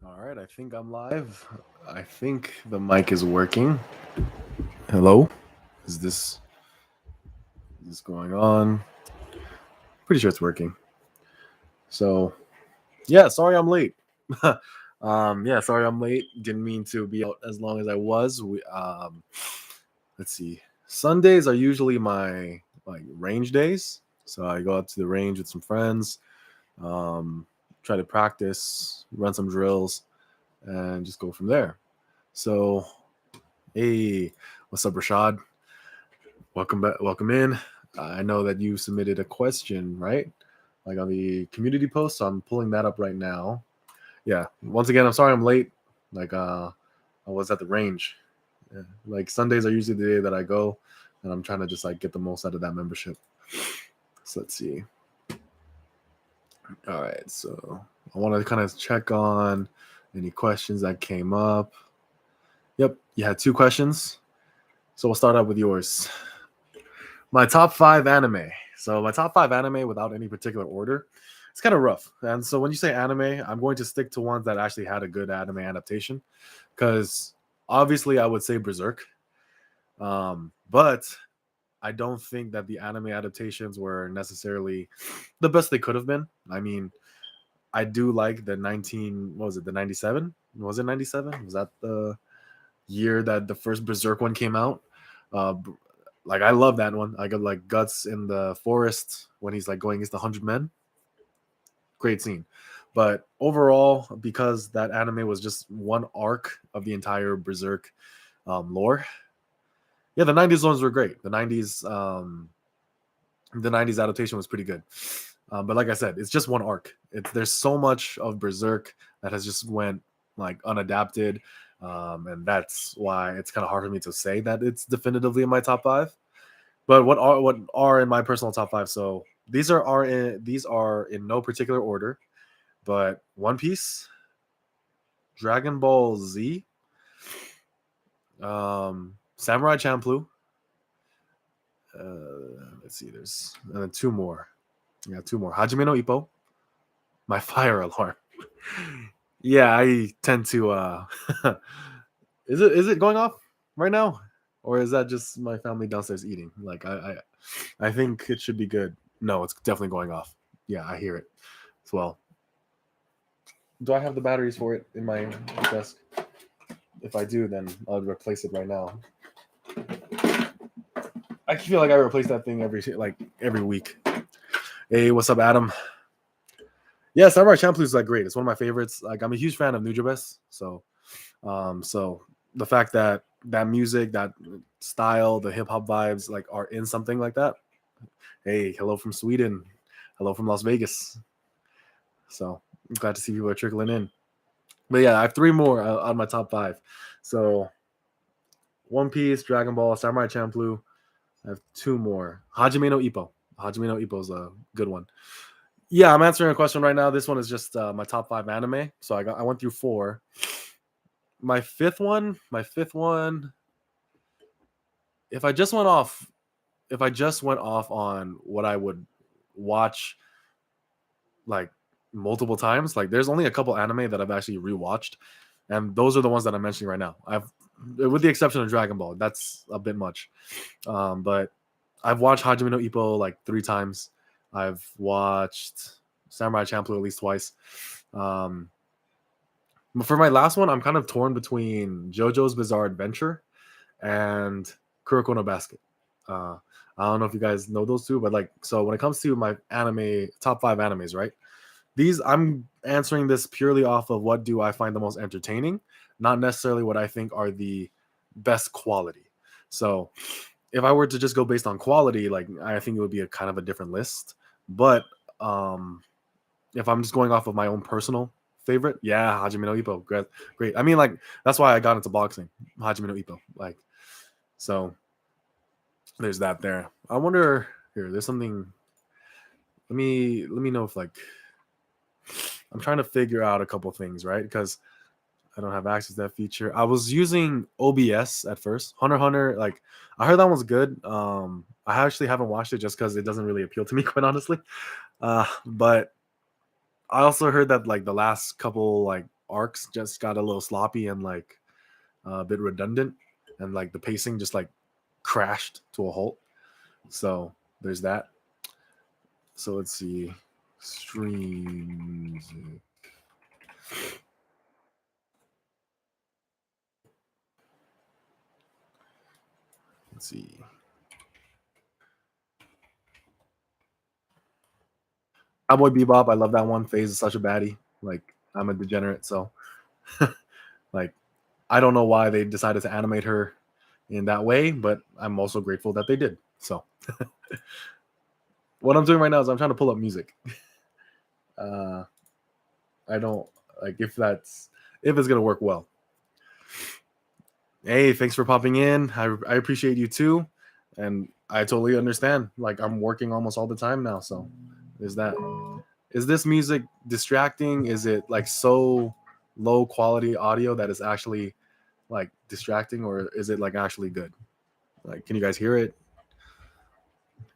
All right, I think I'm live. I think the mic is working. Hello? Is this going on? Pretty sure it's working. So, yeah, sorry I'm late. Sorry I'm late. Didn't mean to be out as long as I was. Let's see. Sundays are usually my range days. So I go out to the range with some friends, um, try to practice, run some drills, and just go from there. So, hey, what's up, Rashad? Welcome back. Welcome in. I know that you submitted a question, right? Like on the community post. So I'm pulling that up right now. Yeah. Once again, I'm sorry I'm late. I was at the range. Yeah. Like Sundays are usually the day that I go, and I'm trying to just like get the most out of that membership. So let's see. All right. So I want to kind of check on any questions that came up. Yep. You had two questions. So we'll start out with yours. My top five anime. So my top five anime without any particular order. It's kind of rough. And so when you say anime, I'm going to stick to ones that actually had a good anime adaptation. Because obviously I would say Berserk. But I don't think that the anime adaptations were necessarily the best they could have been. I mean, I do like the 19, what was it, the 97? Was it 97? Was that the year that the first Berserk one came out? Uh, like I love that one. I got like Guts in the forest when he's like going against the 100 men. Great scene. But overall, because that anime was just one arc of the entire Berserk lore, yeah, the '90s ones were great. The '90s adaptation was pretty good. But like I said, it's just one arc. There's so much of Berserk that has just went like unadapted, and that's why it's kind of hard for me to say that it's definitively in my top five. But what are in my personal top five? So these are in no particular order, but One Piece, Dragon Ball Z, Samurai Champloo. Let's see, there's two more. Yeah, two more. Hajime no Ippo, my fire alarm. Yeah, I tend to. Is it going off right now, or is that just my family downstairs eating? Like I think it should be good. No, it's definitely going off. Yeah, I hear it as well. Do I have the batteries for it in my desk? If I do, then I'll replace it right now. I feel like I replace that thing every week. Hey, what's up, Adam? Yeah, Samurai Champloo is like great. It's one of my favorites. Like I'm a huge fan of Nujabes, so the fact that that music, that style, the hip hop vibes, like are in something like that. Hey, hello from Sweden, hello from Las Vegas. So I'm glad to see people are trickling in. But yeah, I have three more on my top five. So One Piece, Dragon Ball, Samurai Champloo. I have two more. Hajime no Ippo. Hajime no Ippo is a good one. Yeah, I'm answering a question right now. This one is just my top five anime. So I went through four. My fifth one. If I just went off, if I just went off on what I would watch like multiple times, like there's only a couple anime that I've actually rewatched, and those are the ones that I'm mentioning right now. With the exception of Dragon Ball, that's a bit much. But I've watched Hajime no Ippo like three times. I've watched Samurai Champloo at least twice. Um, for my last one, I'm kind of torn between JoJo's Bizarre Adventure and Kuroko no Basket. Uh, I don't know if you guys know those two, but like, so when it comes to my anime top five animes, right? These I'm answering this purely off of what do I find the most entertaining, not necessarily what I think are the best quality. So if I were to just go based on quality, like I think it would be a kind of a different list. But if I'm just going off of my own personal favorite, yeah, Hajime no Ippo, great, great. I mean, like that's why I got into boxing, Hajime no Ippo. Like, so there's that there. I wonder here. There's something. Let me know if like I'm trying to figure out a couple things, right? Because I don't have access to that feature. I was using OBS at first. Hunter x Hunter, like I heard that one's good. I actually haven't watched it just because it doesn't really appeal to me, quite honestly. But I also heard that like the last couple like arcs just got a little sloppy and like a bit redundant, and like the pacing just like crashed to a halt. So there's that. So let's see. Streams. Let's see. Cowboy Bebop, I love that one. FaZe is such a baddie. Like, I'm a degenerate, so like I don't know why they decided to animate her in that way, but I'm also grateful that they did. So what I'm doing right now is I'm trying to pull up music. Uh I don't like if it's gonna work well. Hey, thanks for popping in. I appreciate you too. And I totally understand. Like I'm working almost all the time now, so there's that. Is this music distracting? Is it like so low quality audio that is actually like distracting, or is it like actually good? Like, can you guys hear it?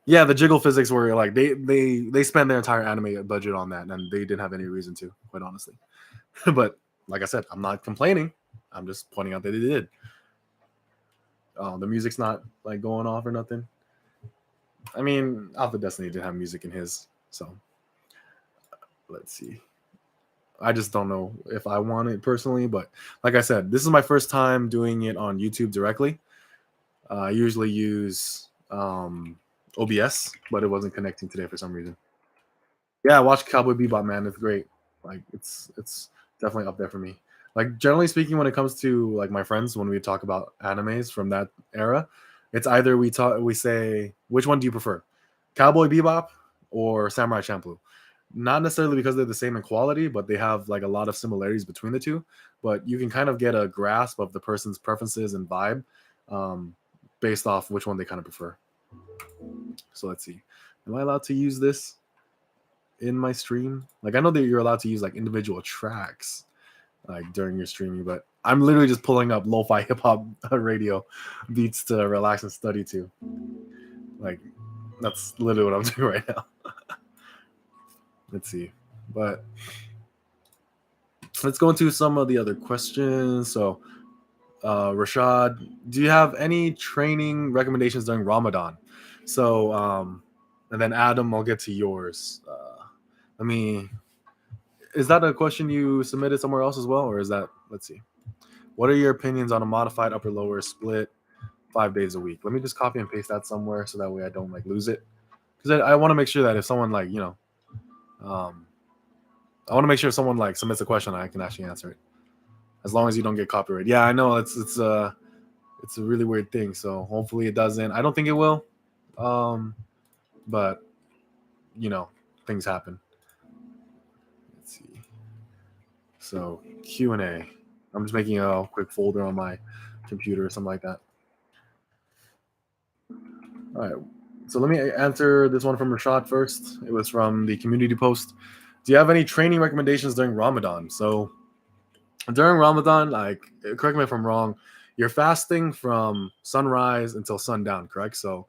Yeah, the jiggle physics were like they spend their entire anime budget on that, and they didn't have any reason to, quite honestly. But like I said, I'm not complaining. I'm just pointing out that they did. The music's not like going off or nothing. I mean, Alpha Destiny did have music in his, so let's see. I just don't know if I want it personally, but like I said, this is my first time doing it on YouTube directly. I usually use OBS, but it wasn't connecting today for some reason. Yeah, watch Cowboy Bebop, man. It's great. Like it's definitely up there for me. Like generally speaking, when it comes to like my friends, when we talk about animes from that era, it's either we say which one do you prefer, Cowboy Bebop or Samurai Champloo. Not necessarily because they're the same in quality, but they have like a lot of similarities between the two. But you can kind of get a grasp of the person's preferences and vibe um, based off which one they kind of prefer. So let's see. Am I allowed to use this in my stream? Like I know that you're allowed to use like individual tracks like during your streaming, but I'm literally just pulling up lo-fi hip hop radio beats to relax and study to. Like that's literally what I'm doing right now. Let's see. But let's go into some of the other questions. So Rashad, do you have any training recommendations during Ramadan? So and then Adam, I'll get to yours. Let me Is that a question you submitted somewhere else as well, or is that? Let's see. What are your opinions on a modified upper lower split 5 days a week? Let me just copy and paste that somewhere so that way I don't like lose it. Because I want to make sure that if someone like I want to make sure if someone like submits a question, I can actually answer it. As long as you don't get copyright. Yeah, I know it's a really weird thing. So hopefully it doesn't. I don't think it will. But things happen. Let's see. So Q&A. I'm just making a quick folder on my computer or something like that. All right. So let me answer this one from Rashad first. It was from the community post. Do you have any training recommendations during Ramadan? So during Ramadan, like, correct me if I'm wrong, you're fasting from sunrise until sundown, correct? So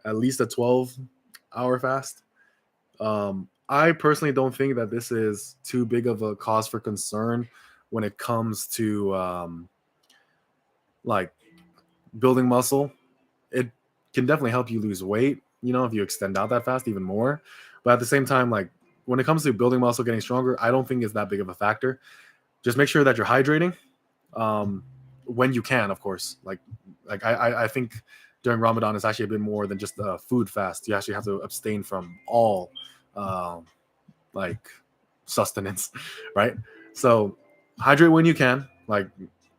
at least a 12-hour fast. I personally don't think that this is too big of a cause for concern when it comes to like building muscle. It can definitely help you lose weight, if you extend out that fast even more. But at the same time, like when it comes to building muscle, getting stronger, I don't think it's that big of a factor. Just make sure that you're hydrating when you can, of course. I think during Ramadan it's actually a bit more than just a food fast. You actually have to abstain from all like sustenance, right? So hydrate when you can. Like,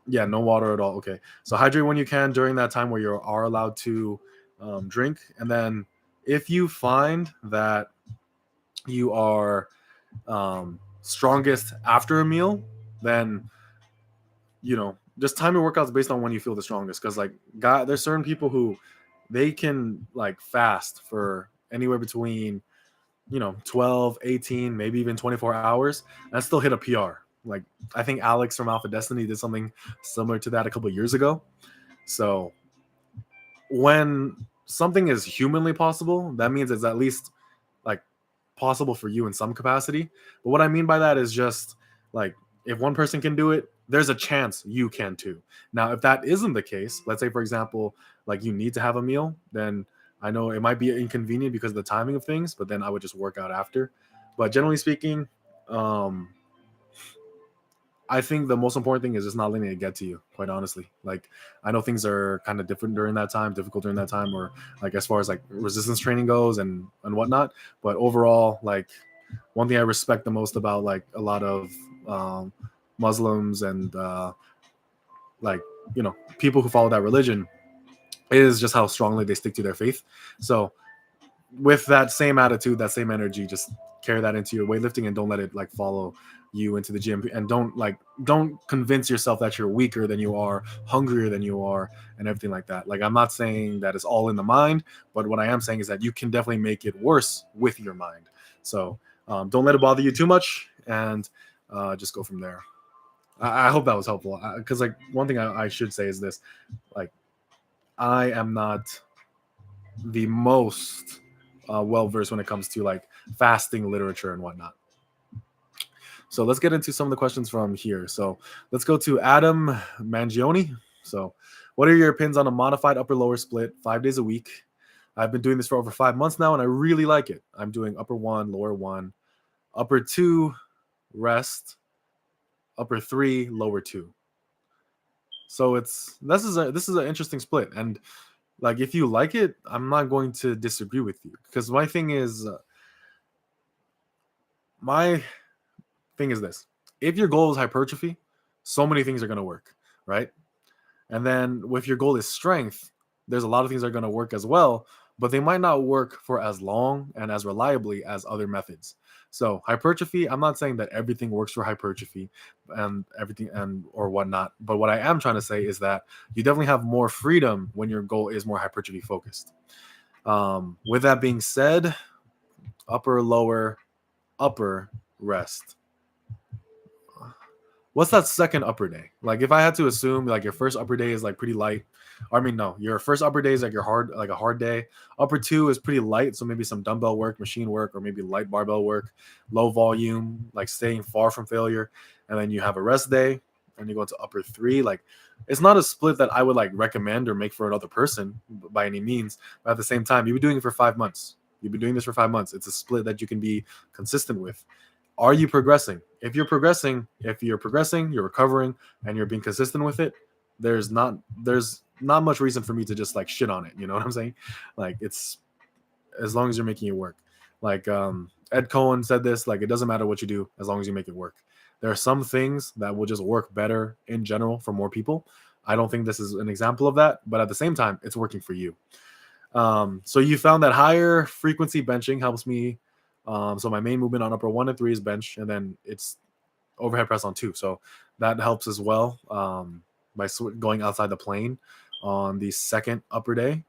yeah, no water at all. Okay, so hydrate when you can during that time where you are allowed to drink, and then if you find that you are strongest after a meal, then just time your workouts based on when you feel the strongest. Because like, there's certain people who they can like fast for anywhere between 12, 18, maybe even 24 hours and still hit a PR. Like I think Alex from Alpha Destiny did something similar to that a couple of years ago. So when something is humanly possible, that means it's at least like possible for you in some capacity. But what I mean by that is just like if one person can do it, there's a chance you can too. Now, if that isn't the case, let's say, for example, like you need to have a meal, then I know it might be inconvenient because of the timing of things, but then I would just work out after. But generally speaking, um, I think the most important thing is just not letting it get to you, quite honestly. Like, I know things are kind of different during that time, difficult during that time, or like as far as like resistance training goes and whatnot. But overall, like one thing I respect the most about like a lot of um, Muslims and like people who follow that religion is just how strongly they stick to their faith. So with that same attitude, that same energy, just carry that into your weightlifting and don't let it like follow you into the gym, and don't convince yourself that you're weaker than you are, hungrier than you are, and everything like that. Like, I'm not saying that it's all in the mind, but what I am saying is that you can definitely make it worse with your mind. So don't let it bother you too much, and just go from there. I hope that was helpful, because like one thing I should say is this: like, I am not the most well versed when it comes to like fasting literature and whatnot. So let's get into some of the questions from here. So let's go to Adam Mangione. So, what are your opinions on a modified upper lower split 5 days a week? I've been doing this for over 5 months now, and I really like it. I'm doing upper one, lower one, upper two, rest, upper three, lower two. So this is an interesting split, and like if you like it, I'm not going to disagree with you, because my thing is this: if your goal is hypertrophy, so many things are going to work, right? And then if your goal is strength, there's a lot of things that are going to work as well, but they might not work for as long and as reliably as other methods. So hypertrophy, I'm not saying that everything works for hypertrophy and everything and or whatnot, but what I am trying to say is that you definitely have more freedom when your goal is more hypertrophy focused. With that being said, upper, lower, upper, rest. What's that second upper day? Like, if I had to assume like your first upper day is like pretty light, or I mean, no, your first upper day is like a hard day. Upper two is pretty light, so maybe some dumbbell work, machine work, or maybe light barbell work, low volume, like staying far from failure. And then you have a rest day, and you go into upper three. Like, it's not a split that I would like recommend or make for another person by any means. But at the same time, you've been doing it for 5 months. You've been doing this for 5 months. It's a split that you can be consistent with. Are you progressing? If you're progressing, you're recovering, and you're being consistent with it, there's not much reason for me to just like shit on it. You know what I'm saying? Like, it's as long as you're making it work. Like Ed Cohen said this: like, it doesn't matter what you do as long as you make it work. There are some things that will just work better in general for more people. I don't think this is an example of that, but at the same time, it's working for you. So you found that higher frequency benching helps me. So my main movement on upper 1 and 3 is bench, and then it's overhead press on 2. So that helps as well by going outside the plane on the second upper day.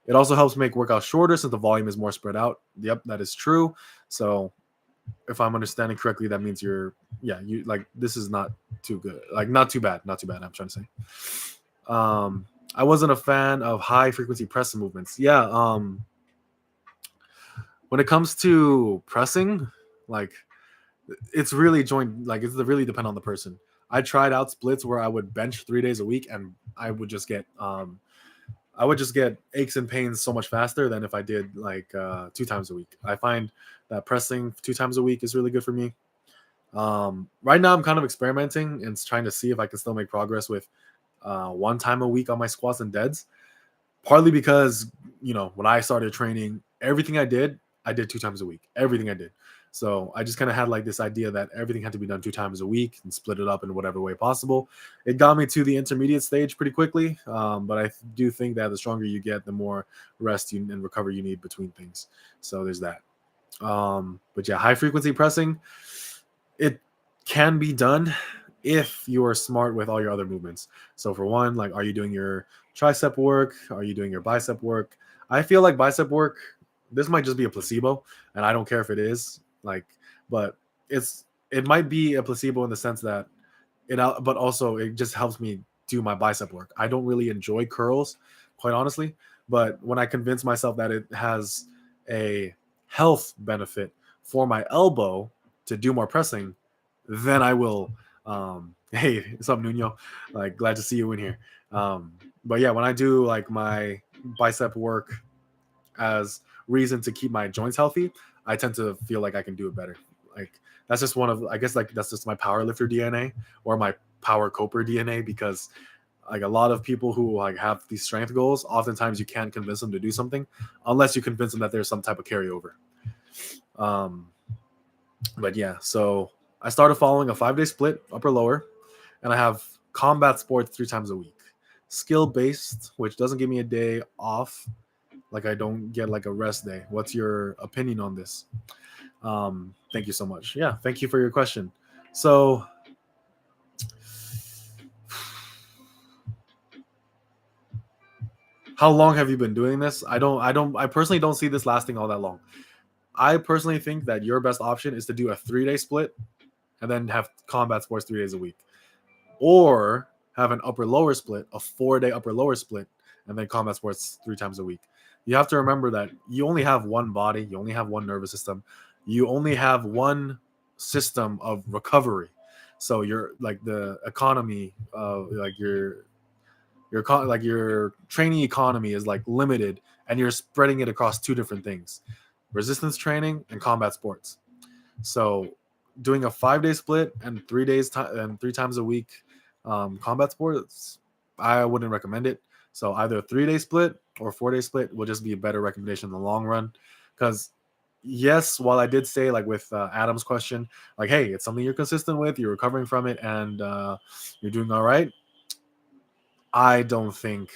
It also helps make workouts shorter since the volume is more spread out. Yep, that is true. So if I'm understanding correctly, that means you like, this is not too good. Like, not too bad. I'm trying to say. I wasn't a fan of high frequency press movements. Yeah. When it comes to pressing, like, it's really really depend on the person. I tried out splits where I would bench 3 days a week, and I would just get aches and pains so much faster than if I did like 2 times a week. I find that pressing 2 times a week is really good for me. Right now I'm kind of experimenting and trying to see if I can still make progress with 1 time a week on my squats and deads. Partly because, when I started training, everything I did 2 times a week. Everything I did. So I just kind of had like this idea that everything had to be done 2 times a week and split it up in whatever way possible. It got me to the intermediate stage pretty quickly. But I do think that the stronger you get, the more rest and recovery you need between things. So there's that. But yeah, high frequency pressing, it can be done if you are smart with all your other movements. So for one, like, are you doing your tricep work? Are you doing your bicep work? I feel like bicep work, this might just be a placebo, and I don't care if it is. Like, but it might be a placebo in the sense that but also it just helps me do my bicep work. I don't really enjoy curls, quite honestly, but when I convince myself that it has a health benefit for my elbow to do more pressing, then I will Hey, what's up, Nuno? Like, glad to see you in here. But yeah, when I do like my bicep work as reason to keep my joints healthy, I tend to feel like I can do it better. Like that's just one of, I guess, like that's just my power lifter DNA or my power coper DNA, because like a lot of people who like have these strength goals, oftentimes you can't convince them to do something unless you convince them that there's some type of carryover. But yeah, so I started following a 5-day split, upper lower, and I have combat sports 3 times a week. Skill based, which doesn't give me a day off. Like I don't get like a rest day. What's your opinion on this? Thank you so much. Yeah, thank you for your question. So how long have you been doing this? I personally don't see this lasting all that long. I personally think that your best option is to do a 3-day split and then have combat sports 3 days a week, or have an upper lower split, a 4-day upper lower split, and then combat sports 3 times a week. You have to remember that you only have one body, you only have one nervous system, you only have one system of recovery. So you're like the economy of like your training economy is like limited, and you're spreading it across 2 different things: resistance training and combat sports. So doing a 5-day split and 3 days and 3 times a week combat sports, I wouldn't recommend it. So either a 3-day split or a 4-day split will just be a better recommendation in the long run. Because yes, while I did say like with Adam's question, like, hey, it's something you're consistent with, you're recovering from it, and you're doing all right, I don't think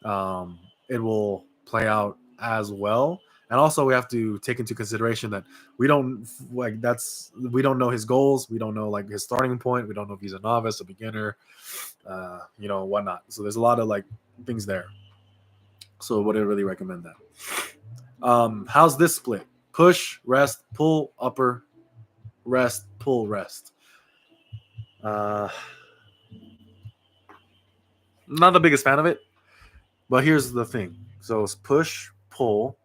it will play out as well. And also, we have to take into consideration that we don't know his goals. We don't know like his starting point. We don't know if he's a novice, a beginner, whatnot. So there's a lot of like things there. So wouldn't really recommend that. How's this split? Push, rest, pull, upper, rest, pull, rest. Not the biggest fan of it, but here's the thing. So it's push, pull,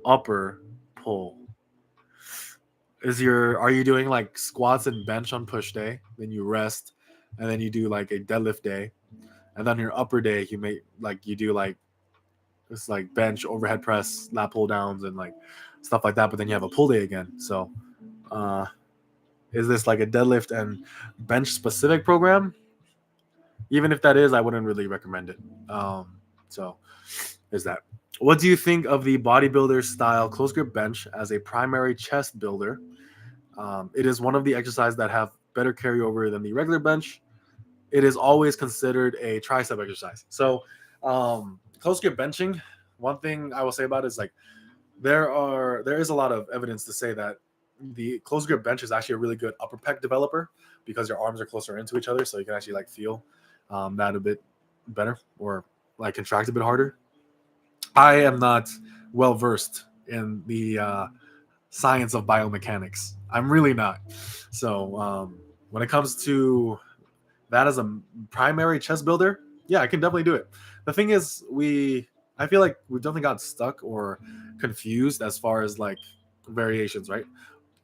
upper, pull. Are you doing like squats and bench on push day, then you rest, and then you do like a deadlift day, and then your upper day you do like it's like bench, overhead press, lat pull downs, and like stuff like that, but then you have a pull day again. So is this like a deadlift and bench specific program? Even if that is, I wouldn't really recommend it. So is that. What do you think of the bodybuilder style close grip bench as a primary chest builder? It is one of the exercises that have better carryover than the regular bench. It is always considered a tricep exercise. So close grip benching, one thing I will say about it is like there is a lot of evidence to say that the close grip bench is actually a really good upper pec developer, because your arms are closer into each other, so you can actually like feel that a bit better, or like contract a bit harder. I am not well versed in the science of biomechanics. I'm really not. So when it comes to that as a primary chest builder, yeah, I can definitely do it. The thing is, I feel like we definitely got stuck or confused as far as like variations, right?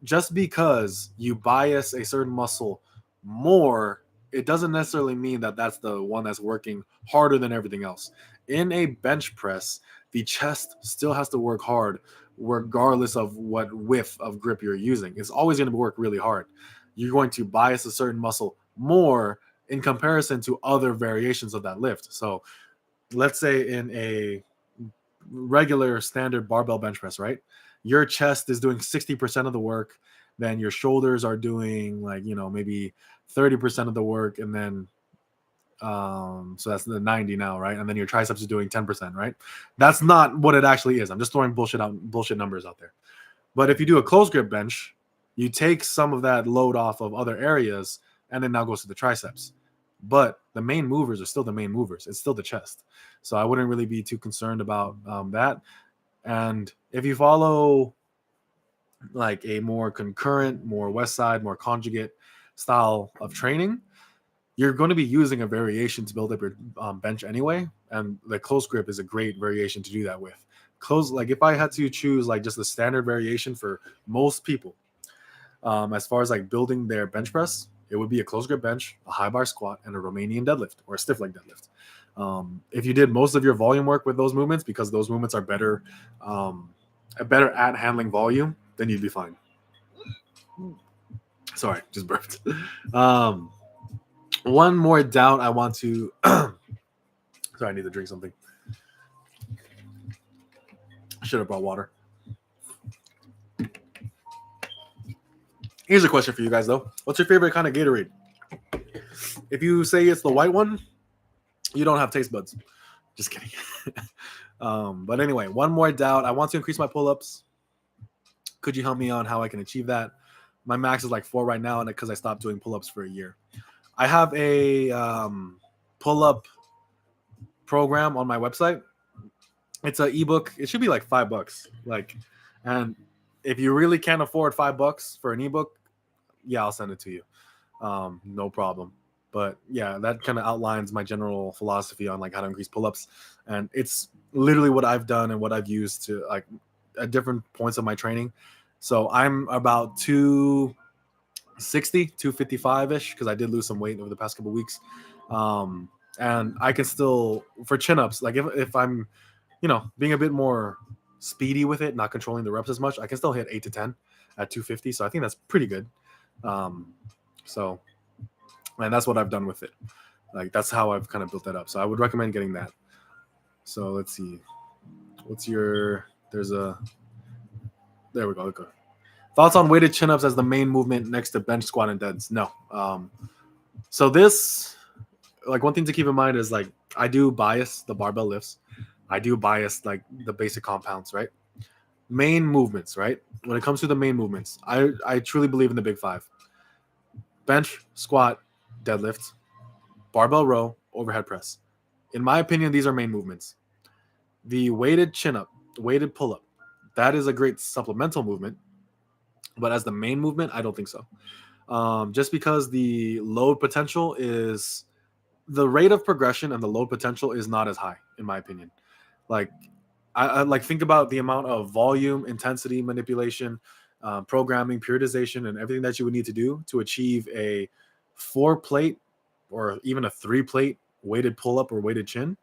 Just because you bias a certain muscle more, it doesn't necessarily mean that that's the one that's working harder than everything else. In a bench press, the chest still has to work hard regardless of what width of grip you're using. It's always going to work really hard. You're going to bias a certain muscle more in comparison to other variations of that lift. So let's say in a regular standard barbell bench press, right? Your chest is doing 60% of the work, then your shoulders are doing like, maybe 30% of the work, and then so that's the 90 now, right? And then your triceps is doing 10%, right? That's not what it actually is. I'm just throwing bullshit numbers out there. But if you do a close grip bench, you take some of that load off of other areas, and then now goes to the triceps. But the main movers are still the main movers. It's still the chest. So I wouldn't really be too concerned about that. And if you follow like a more concurrent, more west side, more conjugate style of training, you're going to be using a variation to build up your bench anyway. And the close grip is a great variation to do that with. Like if I had to choose like just the standard variation for most people, as far as like building their bench press, it would be a close grip bench, a high bar squat, and a Romanian deadlift or a stiff leg deadlift. If you did most of your volume work with those movements, because those movements are better at handling volume, then you'd be fine. Sorry, just burped. One more doubt I want to. Sorry, I need to drink something. Should have brought water. Here's a question for you guys, though. What's your favorite kind of Gatorade? If you say it's the white one, you don't have taste buds. Just kidding. But anyway, one more doubt. I want to increase my pull-ups. Could you help me on how I can achieve that? My max is like 4 right now, and because I stopped doing pull-ups for a year. I have a pull-up program on my website. It's an ebook. It should be like $5. And if you really can't afford $5 for an ebook, yeah, I'll send it to you. No problem. But yeah, that kind of outlines my general philosophy on like how to increase pull-ups, and it's literally what I've done and what I've used to like at different points of my training. So I'm about 260, 255-ish because I did lose some weight over the past couple of weeks. And I can still, for chin-ups, like if I'm, being a bit more speedy with it, not controlling the reps as much, I can still hit 8 to 10 at 250. So I think that's pretty good. And that's what I've done with it. Like that's how I've kind of built that up. So I would recommend getting that. So let's see. There we go. Okay. Thoughts on weighted chin-ups as the main movement next to bench, squat, and deads? No. So this, like one thing to keep in mind is like I do bias the barbell lifts. I do bias like the basic compounds, right? Main movements, right? When it comes to the main movements, I truly believe in the big 5. Bench, squat, deadlift, barbell row, overhead press. In my opinion, these are main movements. The weighted chin-up, weighted pull-up, that is a great supplemental movement. But as the main movement, I don't think so. Just because the load potential is, the rate of progression and the load potential is not as high, in my opinion. Like, I like think about the amount of volume, intensity, manipulation, programming, periodization, and everything that you would need to do to achieve a 4-plate or even a 3-plate weighted pull-up or weighted chin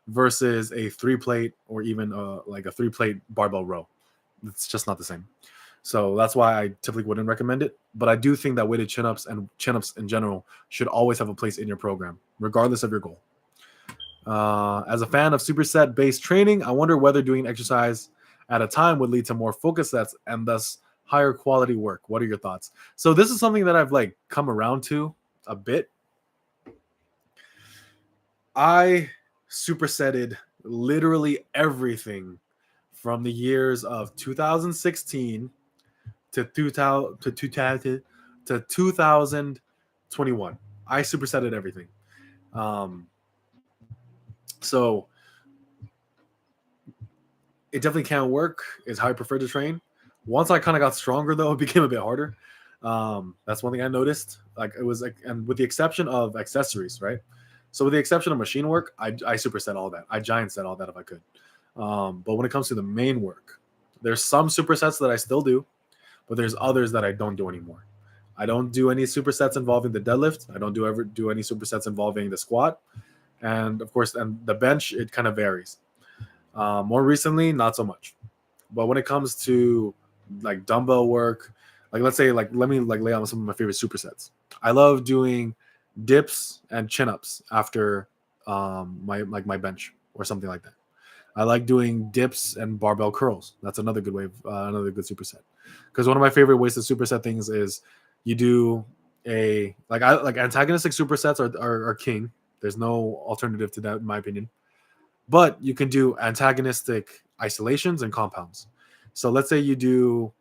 versus a 3-plate or even like a 3-plate barbell row. It's just not the same. So that's why I typically wouldn't recommend it. But I do think that weighted chin-ups and chin-ups in general should always have a place in your program, regardless of your goal. As a fan of superset-based training, I wonder whether doing exercise at a time would lead to more focus sets and thus higher quality work. What are your thoughts? So this is something that I've like come around to a bit. I supersetted literally everything from the years of 2016 to 2021. I supersetted everything. So it definitely can work. Is how I prefer to train. Once I kind of got stronger, though, it became a bit harder. That's one thing I noticed. Like it was like, and with the exception of accessories, right? So with the exception of machine work, I superset all that. I giant set all that if I could. But when it comes to the main work, there's some supersets that I still do, but there's others that I don't do anymore. I don't do any supersets involving the deadlift. I don't ever do any supersets involving the squat. And of course, and the bench, it kind of varies. More recently, not so much. But when it comes to like dumbbell work, like let's say, like let me like lay out some of my favorite supersets. I love doing dips and chin-ups after my bench or something like that. I like doing dips and barbell curls. That's another good way of another good superset. Because one of my favorite ways to superset things is you do a like antagonistic supersets are king. There's no alternative to that in my opinion. But you can do antagonistic isolations and compounds. So let's say you do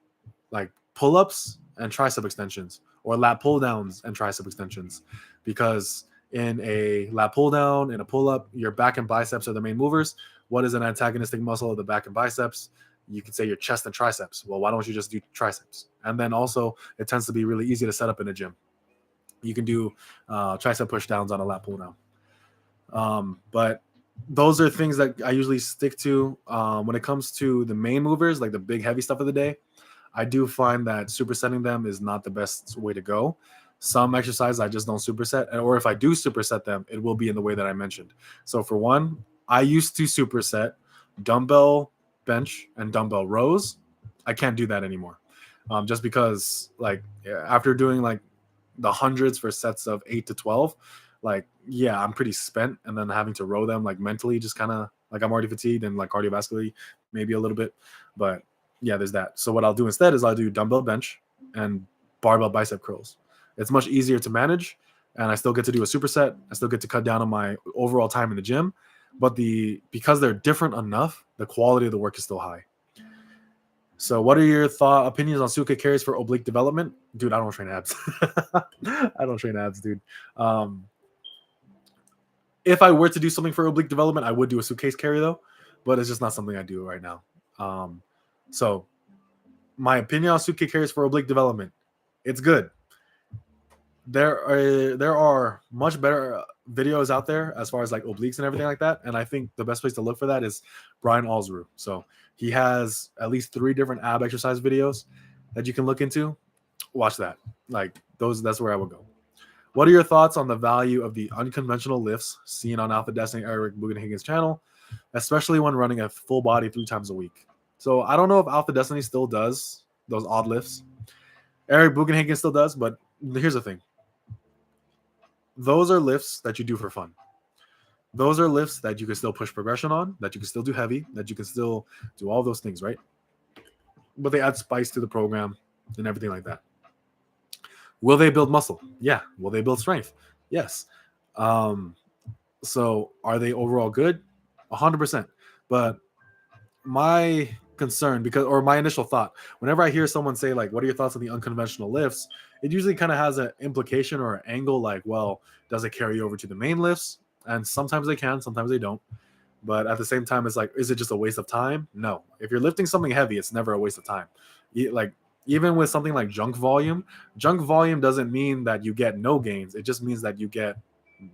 like pull-ups and tricep extensions, or lat pull-downs and tricep extensions, because in a lat pull-down, in a pull-up, your back and biceps are the main movers. What is an antagonistic muscle of the back and biceps? You could say your chest and triceps. Well, why don't you just do triceps? And then also, it tends to be really easy to set up in a gym. You can do tricep push-downs on a lat pull-down. But those are things that I usually stick to. When it comes to the main movers, like the big heavy stuff of the day, I do find that supersetting them is not the best way to go. Some exercises I just don't superset, or if I do superset them, it will be in the way that I mentioned. So for one, I used to superset dumbbell bench and dumbbell rows. I can't do that anymore, just because like after doing like the hundreds for sets of 8 to 12, like yeah, I'm pretty spent, and then having to row them like mentally, just kind of like I'm already fatigued and like cardiovascularly maybe a little bit, but yeah, there's that. So what I'll do instead is I'll do dumbbell bench and barbell bicep curls. It's much easier to manage, and I still get to do a superset. I still get to cut down on my overall time in the gym, but because they're different enough, the quality of the work is still high. So what are your opinions on suka carries for oblique development? Dude, I don't train abs. I don't train abs, dude. If I were to do something for oblique development, I would do a suitcase carry though, but it's just not something I do right now. So my opinion on suitcase carries for oblique development, it's good. There are much better videos out there as far as like obliques and everything like that, and I think the best place to look for that is Brian Alsruh. So he has at least 3 different ab exercise videos that you can look into. Watch that. Like that's where I would go. What are your thoughts on the value of the unconventional lifts seen on Alpha Destiny Eric Bugenhagen's channel, especially when running a full body 3 times a week? So I don't know if Alpha Destiny still does those odd lifts. Eric Bugenhagen still does, but here's the thing. Those are lifts that you do for fun. Those are lifts that you can still push progression on, that you can still do heavy, that you can still do all those things, right? But they add spice to the program and everything like that. Will they build muscle? Yeah. Will they build strength? Yes. So are they overall good? 100%. But my concern, or my initial thought, whenever I hear someone say like, what are your thoughts on the unconventional lifts? It usually kind of has an implication or an angle like, well, does it carry over to the main lifts? And sometimes they can, sometimes they don't. But at the same time, it's like, is it just a waste of time? No. If you're lifting something heavy, it's never a waste of time. Like even with something like junk volume doesn't mean that you get no gains. It just means that you get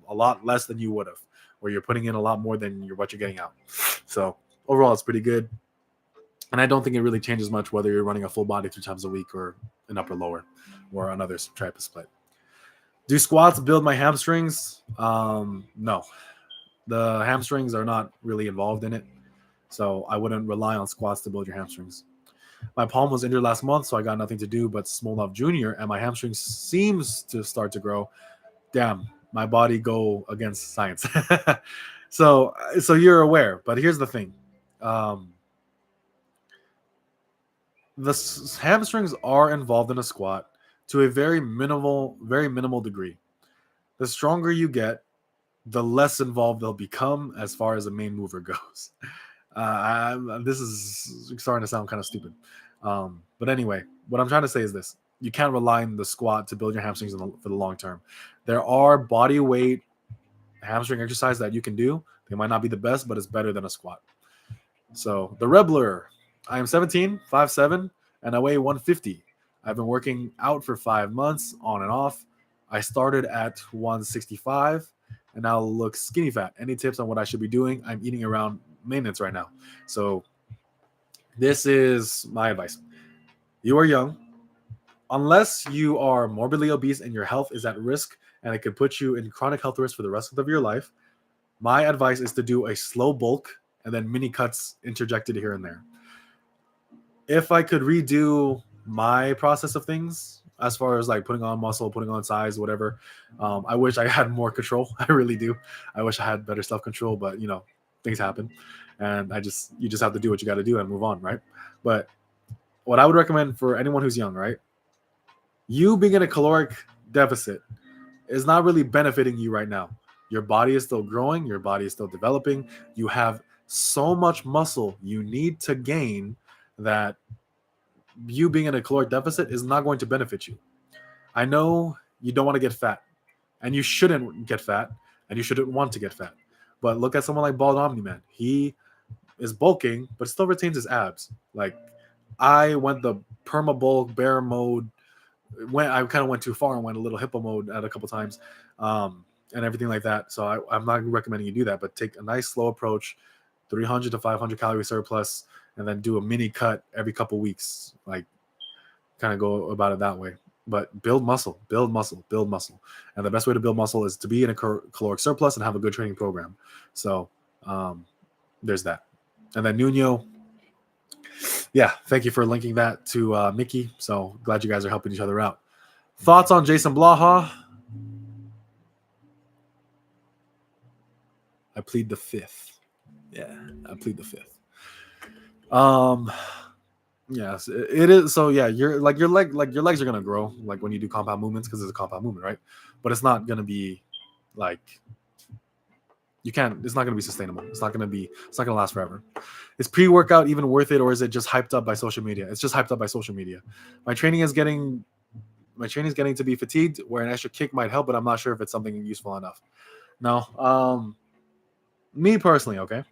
a lot less than you would have, or you're putting in a lot more than what you're getting out. So overall, it's pretty good. And I don't think it really changes much whether you're running a full body 3 times a week or an upper lower or another tripod split. Do squats build my hamstrings? No. The hamstrings are not really involved in it. So I wouldn't rely on squats to build your hamstrings. My palm was injured last month, so I got nothing to do but Smolov Jr., and my hamstring seems to start to grow. Damn, my body go against science. So you're aware, but here's the thing. The hamstrings are involved in a squat to a very minimal degree. The stronger you get, the less involved they'll become as far as the main mover goes. This is starting to sound kind of stupid. But anyway, what I'm trying to say is this. You can't rely on the squat to build your hamstrings for the long term. There are body weight hamstring exercises that you can do. They might not be the best, but it's better than a squat. So the Rebler, I am 17, 5'7", and I weigh 150. I've been working out for 5 months on and off. I started at 165 and now look skinny fat. Any tips on what I should be doing? I'm eating around maintenance right now. So this is my advice. You are young. Unless you are morbidly obese and your health is at risk and it could put you in chronic health risk for the rest of your life, my advice is to do a slow bulk and then mini cuts interjected here and there. If I could redo my process of things, as far as like putting on muscle, putting on size, whatever, I wish I had more control. I really do. I wish I had better self-control, but things happen, and you just have to do what you got to do and move on, right? But what I would recommend for anyone who's young, right? You being in a caloric deficit is not really benefiting you right now. Your body is still growing. Your body is still developing. You have so much muscle you need to gain that you being in a caloric deficit is not going to benefit you. I know you don't want to get fat, and you shouldn't get fat, and you shouldn't want to get fat. But look at someone like Bald Omni Man. He is bulking, but still retains his abs. Like I went the perma bulk bear mode. I kind of went too far and went a little hippo mode at a couple times, and everything like that. So I'm not recommending you do that, but take a nice slow approach, 300 to 500 calorie surplus, and then do a mini cut every couple weeks. Like kind of go about it that way. But build muscle. And the best way to build muscle is to be in a caloric surplus and have a good training program. So there's that. And then Nuno, yeah, thank you for linking that to Mickey. So glad you guys are helping each other out. Thoughts on Jason Blaha? I plead the fifth. Yeah, I plead the fifth. Yes, it is. So yeah, your legs are gonna grow like when you do compound movements because it's a compound movement, right? But it's not gonna be like it's not gonna be sustainable. It's not gonna last forever. Is pre-workout even worth it, or is it just hyped up by social media? It's just hyped up by social media. My training is getting to be fatigued, where an extra kick might help, but I'm not sure if it's something useful enough. No, me personally, okay,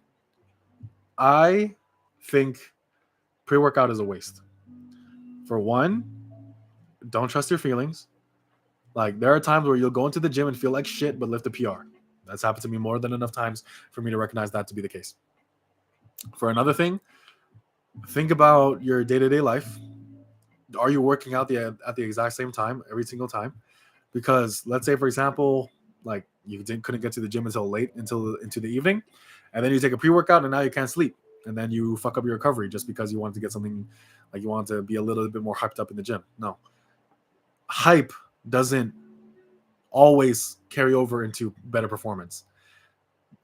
I think pre-workout is a waste. For one, don't trust your feelings. Like, there are times where you'll go into the gym and feel like shit, but lift a PR. That's happened to me more than enough times for me to recognize that to be the case. For another thing, think about your day-to-day life. Are you working out at the exact same time every single time? Because let's say, for example, like you couldn't get to the gym until into the evening, and then you take a pre-workout and now you can't sleep, and then you fuck up your recovery just because you wanted to get something, like you wanted to be a little bit more hyped up in the gym. No, hype doesn't always carry over into better performance.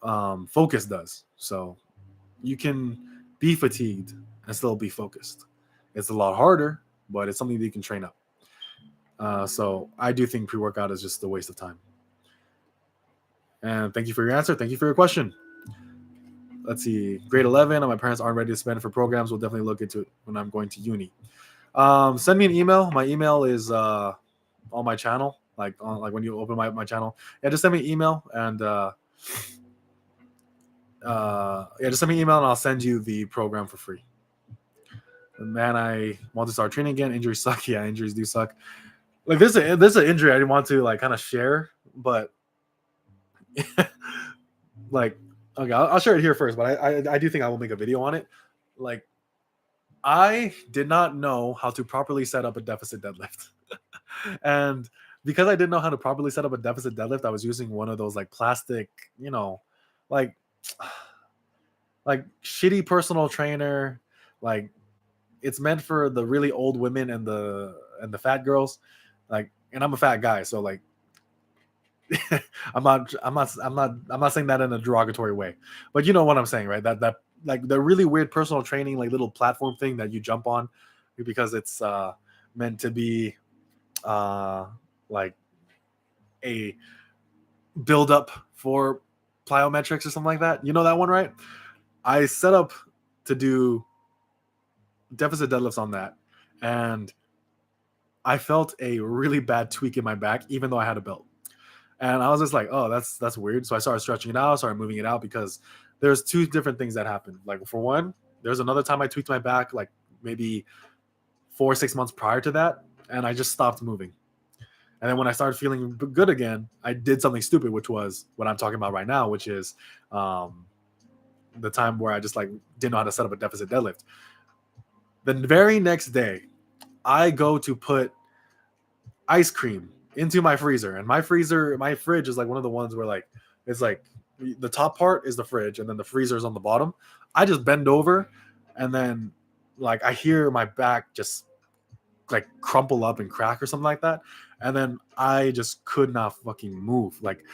Focus does. So you can be fatigued and still be focused. It's a lot harder, but it's something that you can train up. So I do think pre-workout is just a waste of time. And thank you for your answer. Thank you for your question. Let's see. Grade 11, and my parents aren't ready to spend for programs. We'll definitely look into it when I'm going to uni. Send me an email. My email is on my channel. Like when you open my channel. Yeah, just send me an email and just send me an email and I'll send you the program for free. And man, I want to start training again. Injuries suck. Yeah, injuries do suck. Like this is an injury I didn't want to like kind of share, but like, okay, I'll share it here first, but I do think I will make a video on it. Like, I did not know how to properly set up a deficit deadlift. And because I didn't know how to properly set up a deficit deadlift, I was using one of those like plastic, like shitty personal trainer. Like, it's meant for the really old women and the fat girls. Like, and I'm a fat guy, so like I'm not saying that in a derogatory way, but you know what I'm saying, right? That like the really weird personal training, like little platform thing that you jump on because it's meant to be like a build up for plyometrics or something like that. You know that one, right? I set up to do deficit deadlifts on that, and I felt a really bad tweak in my back, even though I had a belt. And I was just like, oh, that's weird. So I started stretching it out, started moving it out, because there's two different things that happened. Like, for one, there's another time I tweaked my back, like maybe 4 or 6 months prior to that, and I just stopped moving. And then when I started feeling good again, I did something stupid, which was what I'm talking about right now, which is the time where I just like didn't know how to set up a deficit deadlift. The very next day, I go to put ice cream into my freezer, and my fridge is like one of the ones where like it's like the top part is the fridge and then the freezer is on the bottom. I just bend over, and then like I hear my back just like crumple up and crack or something like that, and then I just could not fucking move. Like,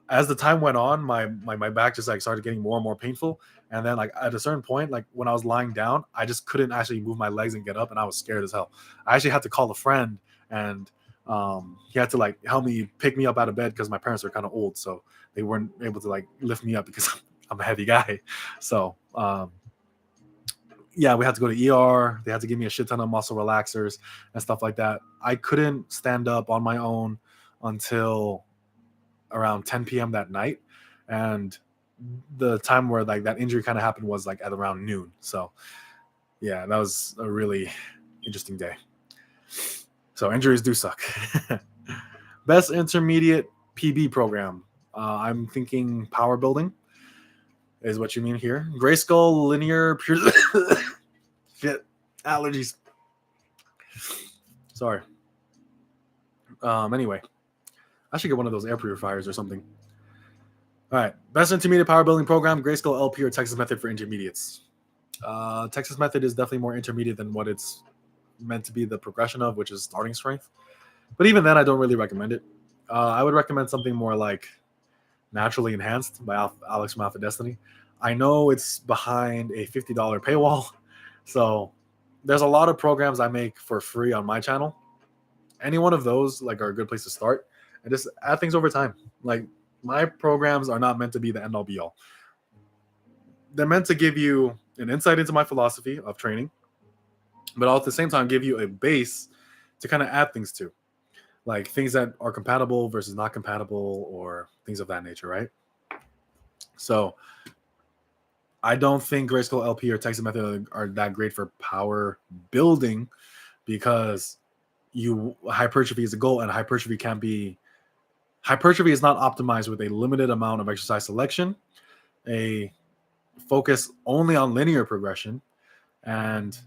as the time went on, my back just like started getting more and more painful, and then like at a certain point, like when I was lying down, I just couldn't actually move my legs and get up, and I was scared as hell. I actually had to call a friend, and he had to like help me pick me up out of bed because my parents are kind of old, so they weren't able to like lift me up because I'm a heavy guy. So yeah, we had to go to ER. They had to give me a shit ton of muscle relaxers and stuff like that. I couldn't stand up on my own until around 10 p.m. that night, and the time where like that injury kind of happened was like at around noon. So yeah, that was a really interesting day. So injuries do suck. Best intermediate PB program. I'm thinking power building is what you mean here. Grayskull, linear, pure. Shit, allergies. Sorry. Anyway, I should get one of those air purifiers or something. All right, best intermediate power building program: Grayscale LP or Texas Method for intermediates. Texas Method is definitely more intermediate than what it's meant to be the progression of, which is starting strength. But even then, I don't really recommend it. I would recommend something more like Naturally Enhanced by Alex from Alpha Destiny. I know it's behind a $50 paywall, so there's a lot of programs I make for free on my channel. Any one of those like are a good place to start, and just add things over time. Like, my programs are not meant to be the end all be all. They're meant to give you an insight into my philosophy of training, but all at the same time give you a base to kind of add things to, like things that are compatible versus not compatible, or things of that nature, right? So I don't think Grayscale LP or Texas Method are that great for power building, because hypertrophy is a goal, and hypertrophy is not optimized with a limited amount of exercise selection, a focus only on linear progression, and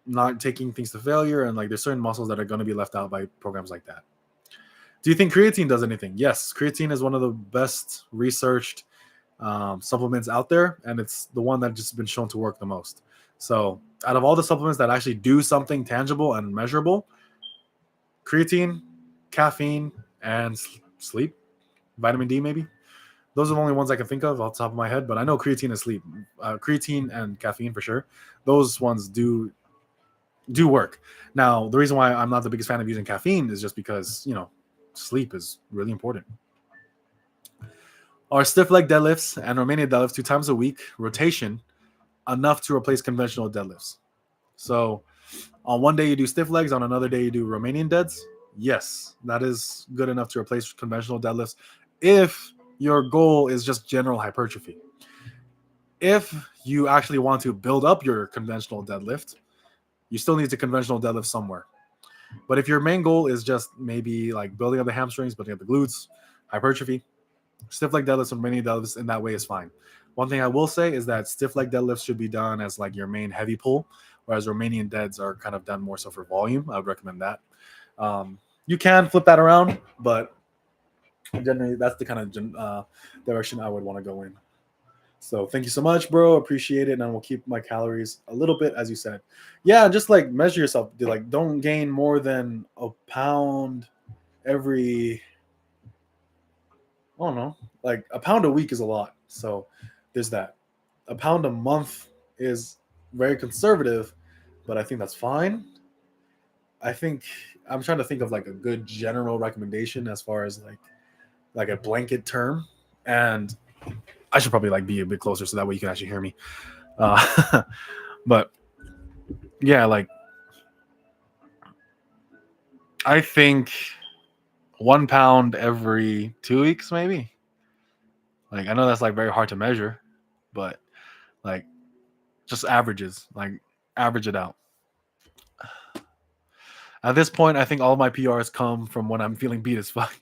not taking things to failure. And like, there's certain muscles that are going to be left out by programs like that. Do you think creatine does anything? Yes, creatine is one of the best researched supplements out there, and it's the one that just been shown to work the most. So out of all the supplements that actually do something tangible and measurable, creatine, caffeine, and sleep, vitamin D maybe, those are the only ones I can think of off the top of my head. But I know creatine and sleep, creatine and caffeine for sure. Those ones do work. Now, the reason why I'm not the biggest fan of using caffeine is just because, sleep is really important. Are stiff leg deadlifts and Romanian deadlifts 2 times a week rotation enough to replace conventional deadlifts? So on one day you do stiff legs, on another day you do Romanian deads. Yes, that is good enough to replace conventional deadlifts if your goal is just general hypertrophy. If you actually want to build up your conventional deadlift, you still need to conventional deadlift somewhere. But if your main goal is just maybe like building up the hamstrings, building up the glutes, hypertrophy, stiff leg deadlifts and many deadlifts in that way is fine. One thing I will say is that stiff leg deadlifts should be done as like your main heavy pull, whereas Romanian deads are kind of done more so for volume. I would recommend that. You can flip that around, but generally that's the kind of direction I would want to go in. So thank you so much, bro. Appreciate it. And we'll keep my calories a little bit, as you said. Yeah, just like measure yourself. Like, don't gain more than a pound every, I don't know, like a pound a week is a lot. So there's that. A pound a month is very conservative, but I think that's fine. I think I'm trying to think of like a good general recommendation as far as like a blanket term. And I should probably like be a bit closer so that way you can actually hear me. But yeah, like I think 1 pound every 2 weeks, maybe. Like, I know that's like very hard to measure, but like just averages, like average it out. At this point, I think all of my PRs come from when I'm feeling beat as fuck.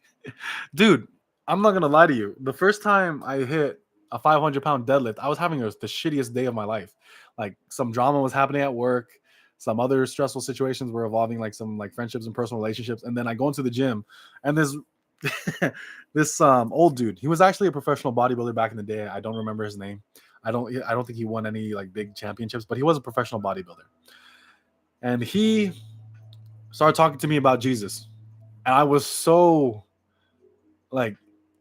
Dude, I'm not gonna lie to you. The first time I hit a 500-pound deadlift, I was having the shittiest day of my life. Like, some drama was happening at work. Some other stressful situations were involving like some like friendships and personal relationships. And then I go into the gym, and this old dude. He was actually a professional bodybuilder back in the day. I don't remember his name. I don't think he won any like big championships, but he was a professional bodybuilder. And he started talking to me about Jesus. And I was so like,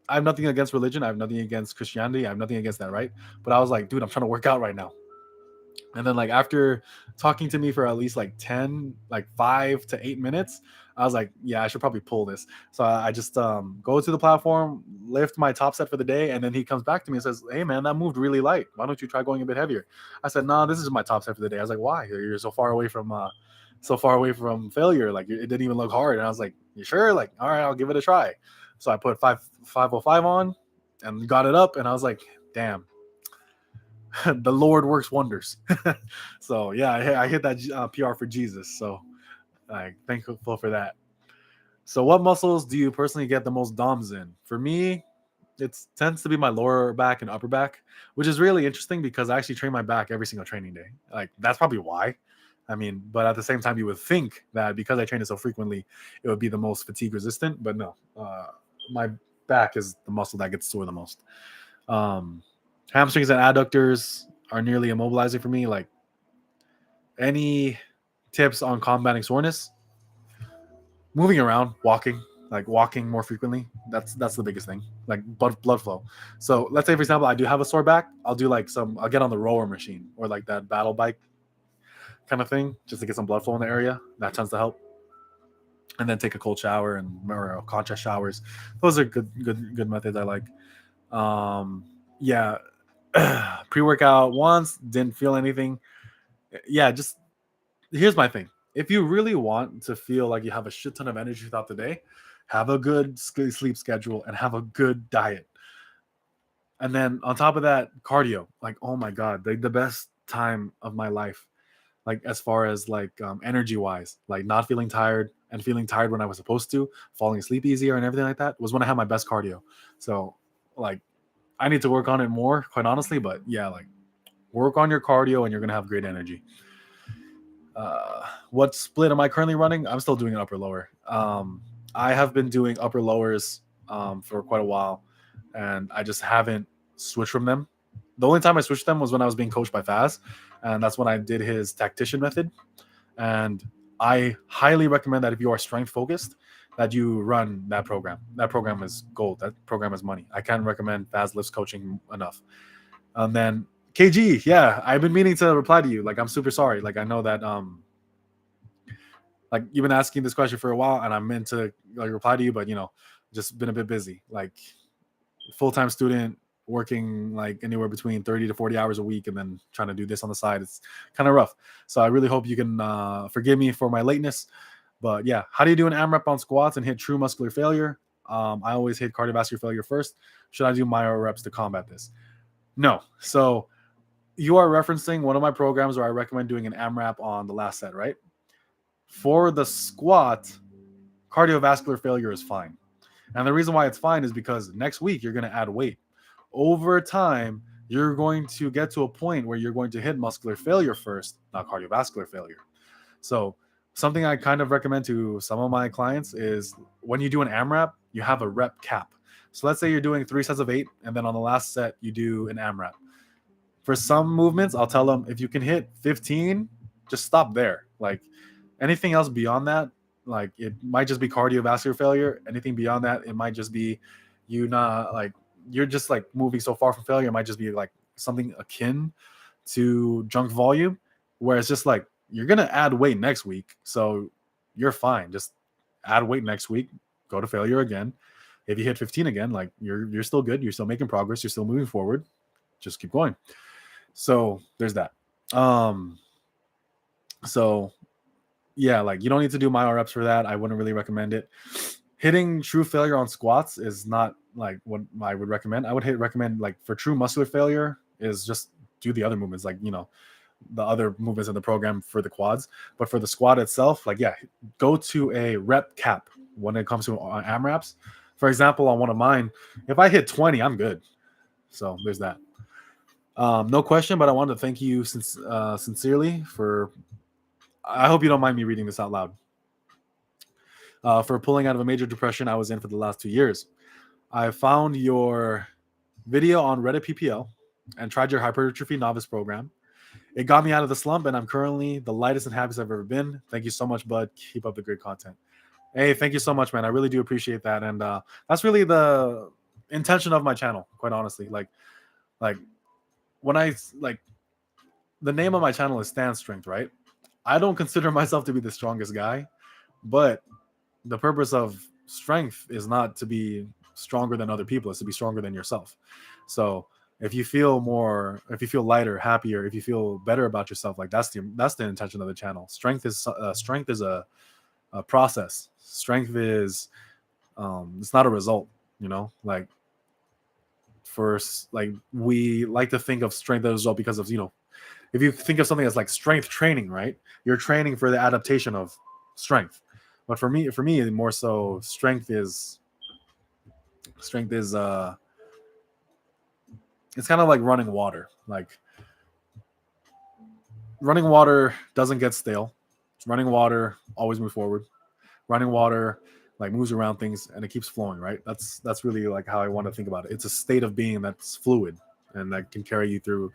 I have nothing against religion. I have nothing against Christianity. I have nothing against that, right? But I was like, dude, I'm trying to work out right now. And then like after talking to me for at least like 5 to 8 minutes, I was like, yeah, I should probably pull this. So I just go to the platform, lift my top set for the day, and then he comes back to me and says, hey man, that moved really light. Why don't you try going a bit heavier? I said, no, this is my top set for the day. I was like, why? You're so far away from failure. Like, it didn't even look hard. And I was like, you sure? Like, all right, I'll give it a try. So I put 505 on and got it up, and I was like, damn. The Lord works wonders. So yeah, I hit that PR for Jesus. So I'm thankful for that. So what muscles do you personally get the most DOMs in? For me, it tends to be my lower back and upper back, which is really interesting because I actually train my back every single training day. Like, that's probably why. I mean, but at the same time, you would think that because I train it so frequently, it would be the most fatigue resistant. But no, my back is the muscle that gets sore the most. Hamstrings and adductors are nearly immobilizing for me. Like, any tips on combating soreness? Moving around, walking more frequently. That's the biggest thing. Like blood flow. So let's say, for example, I do have a sore back. I'll get on the rower machine or like that battle bike kind of thing, just to get some blood flow in the area. That tends to help. And then take a cold shower or contrast showers. Those are good methods I like. Yeah, pre-workout once, didn't feel anything. Yeah, just here's my thing. If you really want to feel like you have a shit ton of energy throughout the day, have a good sleep schedule and have a good diet. And then on top of that, cardio. Like, oh my god, the best time of my life, like as far as like energy wise, like not feeling tired and feeling tired when I was supposed to, falling asleep easier and everything like that, was when I had my best cardio. So like, I need to work on it more, quite honestly. But yeah, like, work on your cardio and you're gonna have great energy. What split am I currently running? I'm still doing an upper lower. I have been doing upper lowers for quite a while, and I just haven't switched from them. The only time I switched them was when I was being coached by Faz, and that's when I did his tactician method. And I highly recommend that if you are strength focused, that you run that program. That program is gold. That program is money. I can't recommend Faz Lifts coaching enough. And then KG, yeah, I've been meaning to reply to you. Like, I'm super sorry. Like, I know that like, you've been asking this question for a while, and I meant to like reply to you, but just been a bit busy. Like, full-time student, working like anywhere between 30 to 40 hours a week, and then trying to do this on the side. It's kind of rough. So I really hope you can forgive me for my lateness. But yeah, how do you do an AMRAP on squats and hit true muscular failure? I always hit cardiovascular failure first. Should I do myo reps to combat this? No. So you are referencing one of my programs where I recommend doing an AMRAP on the last set, right? For the squat, cardiovascular failure is fine. And the reason why it's fine is because next week you're going to add weight. Over time, you're going to get to a point where you're going to hit muscular failure first, not cardiovascular failure. So something I kind of recommend to some of my clients is when you do an AMRAP, you have a rep cap. So let's say you're doing 3 sets of 8, and then on the last set, you do an AMRAP. For some movements, I'll tell them, if you can hit 15, just stop there. Like, anything else beyond that, like, it might just be cardiovascular failure. Anything beyond that, it might just be you're just like moving so far from failure. It might just be like something akin to junk volume, where it's just like, you're gonna add weight next week, so you're fine. Just add weight next week, go to failure again. If you hit 15 again, like, you're still good. You're still making progress. You're still moving forward. Just keep going. So there's that. So yeah, like, you don't need to do myo reps for that. I wouldn't really recommend it. Hitting true failure on squats is not like what I would recommend. I would recommend, like, for true muscular failure, is just do the other movements, like, the other movements in the program for the quads. But for the squat itself, like, yeah, go to a rep cap when it comes to AMRAPs. For example, on one of mine, if I hit 20, I'm good. So there's that. No question, but I wanted to thank you sincerely for. I hope you don't mind me reading this out loud. For pulling out of a major depression I was in for the last 2 years. I found your video on Reddit PPL and tried your hypertrophy novice program. It got me out of the slump, and I'm currently the lightest and happiest I've ever been. Thank you so much, bud. Keep up the great content. Hey, thank you so much, man. I really do appreciate that, and that's really the intention of my channel, quite honestly. Like when I like, the name of my channel is Stand Strength, right? I don't consider myself to be the strongest guy, but the purpose of strength is not to be stronger than other people. It's to be stronger than yourself. So if you feel lighter, happier, if you feel better about yourself, like, that's the intention of the channel. Strength is a process. Strength is it's not a result. Like, first, like, we like to think of strength as a result because of, if you think of something as like strength training, right? You're training for the adaptation of strength. But for me, more so, strength is it's kind of like running water. Like, running water doesn't get stale. Running water always move forward. Running water like moves around things and it keeps flowing, right? That's really like how I want to think about it. It's a state of being that's fluid and that can carry you through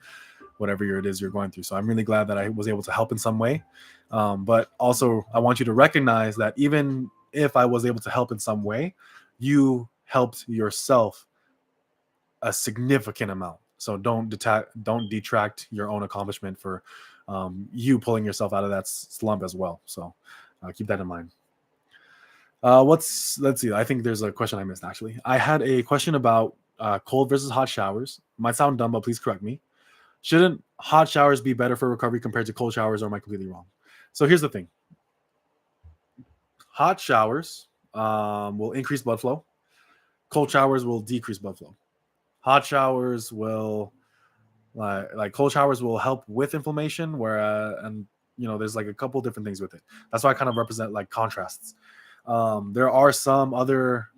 whatever it is you're going through. So I'm really glad that I was able to help in some way. But also I want you to recognize that even if I was able to help in some way, you helped yourself a significant amount. So don't detract your own accomplishment for you pulling yourself out of that slump as well. So keep that in mind. Let's see. I think there's a question I missed actually. I had a question about cold versus hot showers. Might sound dumb, but please correct me. Shouldn't hot showers be better for recovery compared to cold showers, or am I completely wrong? So here's the thing. Hot showers will increase blood flow. Cold showers will decrease blood flow. Hot showers will like cold showers will help with inflammation, where and there's like a couple different things with it. That's why I kind of represent like contrasts. There are some other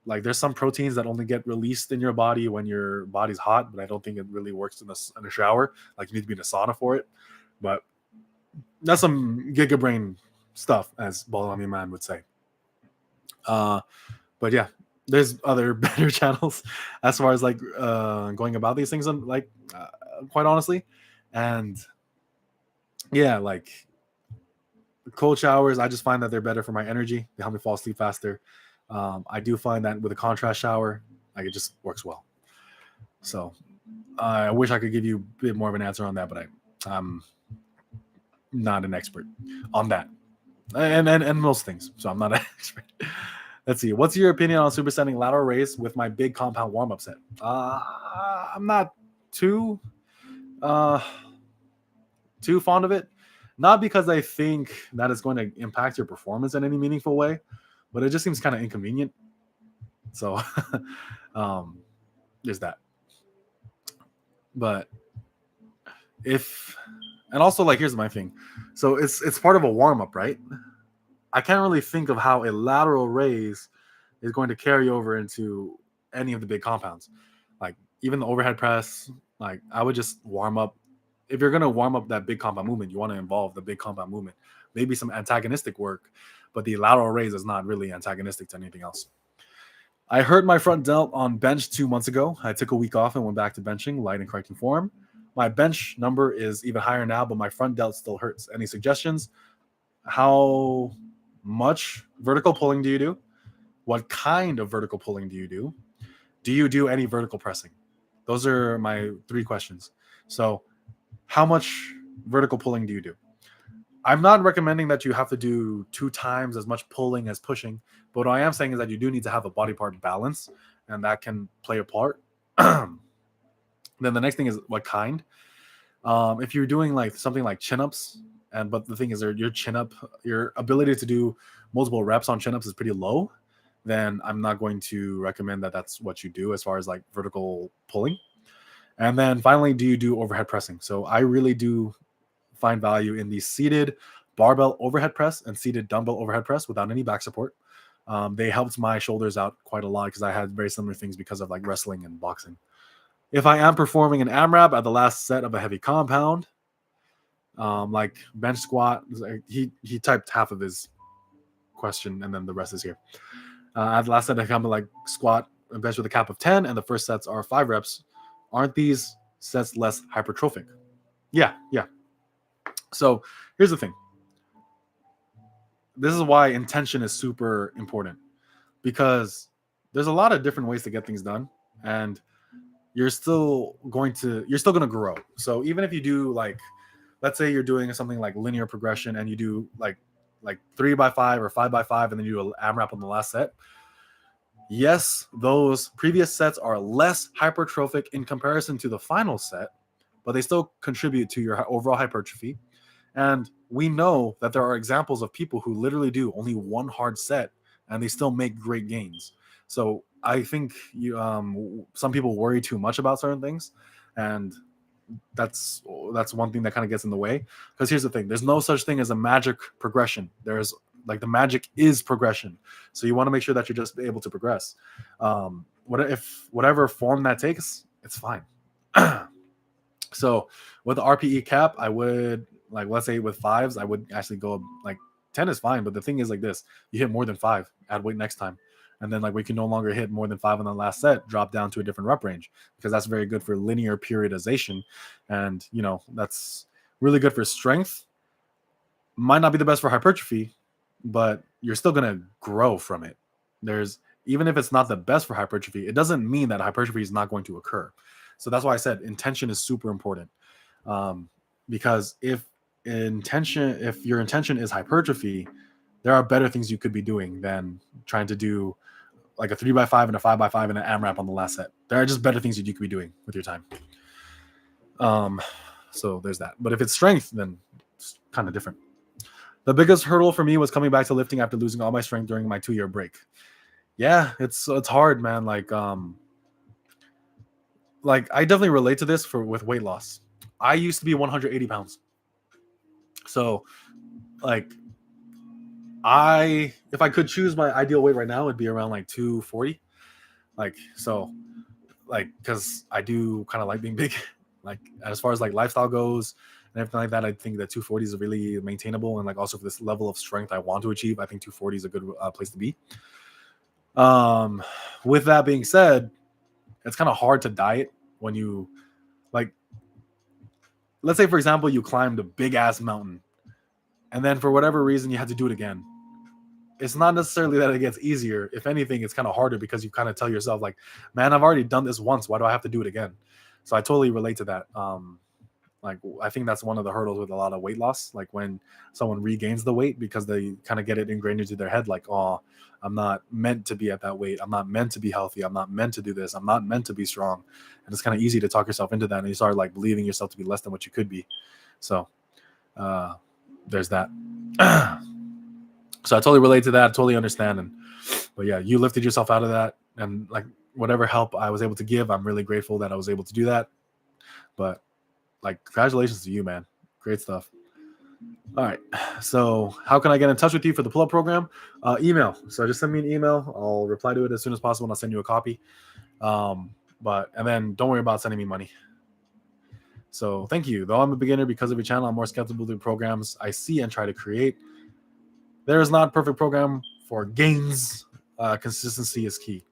there's some proteins that only get released in your body when your body's hot, but I don't think it really works in a shower. Like you need to be in a sauna for it. But that's some giga brain stuff, as Balami Man would say. But yeah, there's other better channels as far as like going about these things, quite honestly. And yeah, like cold showers, I just find that they're better for my energy. They help me fall asleep faster. I do find that with a contrast shower, like it just works well. So I wish I could give you a bit more of an answer on that, but I'm not an expert on that and most things. So I'm not an expert. Let's see. What's your opinion on supersetting lateral raise with my big compound warm-up set? I'm not too fond of it. Not because I think that it's going to impact your performance in any meaningful way, but it just seems kind of inconvenient. So there's that. But and also like here's my thing. So it's part of a warm-up, right? I can't really think of how a lateral raise is going to carry over into any of the big compounds. Like even the overhead press, like I would just warm up. If you're going to warm up that big compound movement, you want to involve the big compound movement, maybe some antagonistic work, but the lateral raise is not really antagonistic to anything else. I hurt my front delt on bench 2 months ago. I took a week off and went back to benching light and correcting form. My bench number is even higher now, but my front delt still hurts. Any suggestions? How much vertical pulling do you do? What kind of vertical pulling do you do? Do you do any vertical pressing? Those are my 3 questions. So how much vertical pulling do you do? I'm not recommending that you have to do 2 times as much pulling as pushing, but what I am saying is that you do need to have a body part balance, and that can play a part. Then the next thing is what kind. If you're doing like something like chin-ups, but the thing is your chin-up, your ability to do multiple reps on chin-ups is pretty low, then I'm not going to recommend that that's what you do as far as like vertical pulling. And then finally, do you do overhead pressing? So I really do find value in the seated barbell overhead press and seated dumbbell overhead press without any back support. They helped my shoulders out quite a lot because I had very similar things because of like wrestling and boxing. If I am performing an AMRAP at the last set of a heavy compound, like bench squat, he typed half of his question and then the rest is here. At the last set I come like squat and bench with a cap of 10 and the first sets are 5 reps. Aren't these sets less hypertrophic? Yeah. So here's the thing. This is why intention is super important, because there's a lot of different ways to get things done, and you're still going to grow. So even if you do like, let's say you're doing something like linear progression and you do like 3x5 or 5x5 and then you do an AMRAP on the last set. Yes, those previous sets are less hypertrophic in comparison to the final set, but they still contribute to your overall hypertrophy. And we know that there are examples of people who literally do only one hard set and they still make great gains. So I think some people worry too much about certain things, and that's one thing that kind of gets in the way. Because here's the thing: there's no such thing as a magic progression. There's like the magic is progression. So you want to make sure that you're just able to progress. Whatever form that takes, it's fine. So with the RPE cap, I would like let's say with 5s, I would actually go like 10 is fine, but the thing is like this: you hit more than 5, add weight next time, and then like we can no longer hit more than 5 on the last set, drop down to a different rep range, because that's very good for linear periodization, and that's really good for strength. Might not be the best for hypertrophy, but you're still gonna grow from it. Even if it's not the best for hypertrophy, it doesn't mean that hypertrophy is not going to occur. So that's why I said intention is super important. Because if your intention is hypertrophy, there are better things you could be doing than trying to do like a 3x5 and a 5x5 and an AMRAP on the last set. There are just better things that you could be doing with your time. So there's that. But if it's strength, then it's kind of different. The biggest hurdle for me was coming back to lifting after losing all my strength during my 2-year break. Yeah, it's hard, man. Like I definitely relate to this with weight loss. I used to be 180 pounds. So like if I could choose my ideal weight right now, it'd be around like 240. Because I do kind of like being big. Like as far as like lifestyle goes and everything like that, I think that 240 is really maintainable, and like also for this level of strength I want to achieve, I think 240 is a good place to be. With that being said, it's kind of hard to diet when you let's say for example you climbed a big ass mountain and then for whatever reason you had to do it again. It's not necessarily that it gets easier. If anything, it's kind of harder because you kind of tell yourself like, man, I've already done this once. Why do I have to do it again? So I totally relate to that. I think that's one of the hurdles with a lot of weight loss. Like when someone regains the weight, because they kind of get it ingrained into their head, like, oh, I'm not meant to be at that weight. I'm not meant to be healthy. I'm not meant to do this. I'm not meant to be strong. And it's kind of easy to talk yourself into that. And you start like believing yourself to be less than what you could be. So there's that. So I totally relate to that. I totally understand. But yeah, you lifted yourself out of that. And like whatever help I was able to give, I'm really grateful that I was able to do that. But like, congratulations to you, man. Great stuff. All right. So how can I get in touch with you for the pull-up program? Email. So just send me an email. I'll reply to it as soon as possible, and I'll send you a copy. And then don't worry about sending me money. So thank you. Though I'm a beginner, because of your channel, I'm more skeptical to programs I see and try to create. There is not a perfect program for gains. Consistency is key.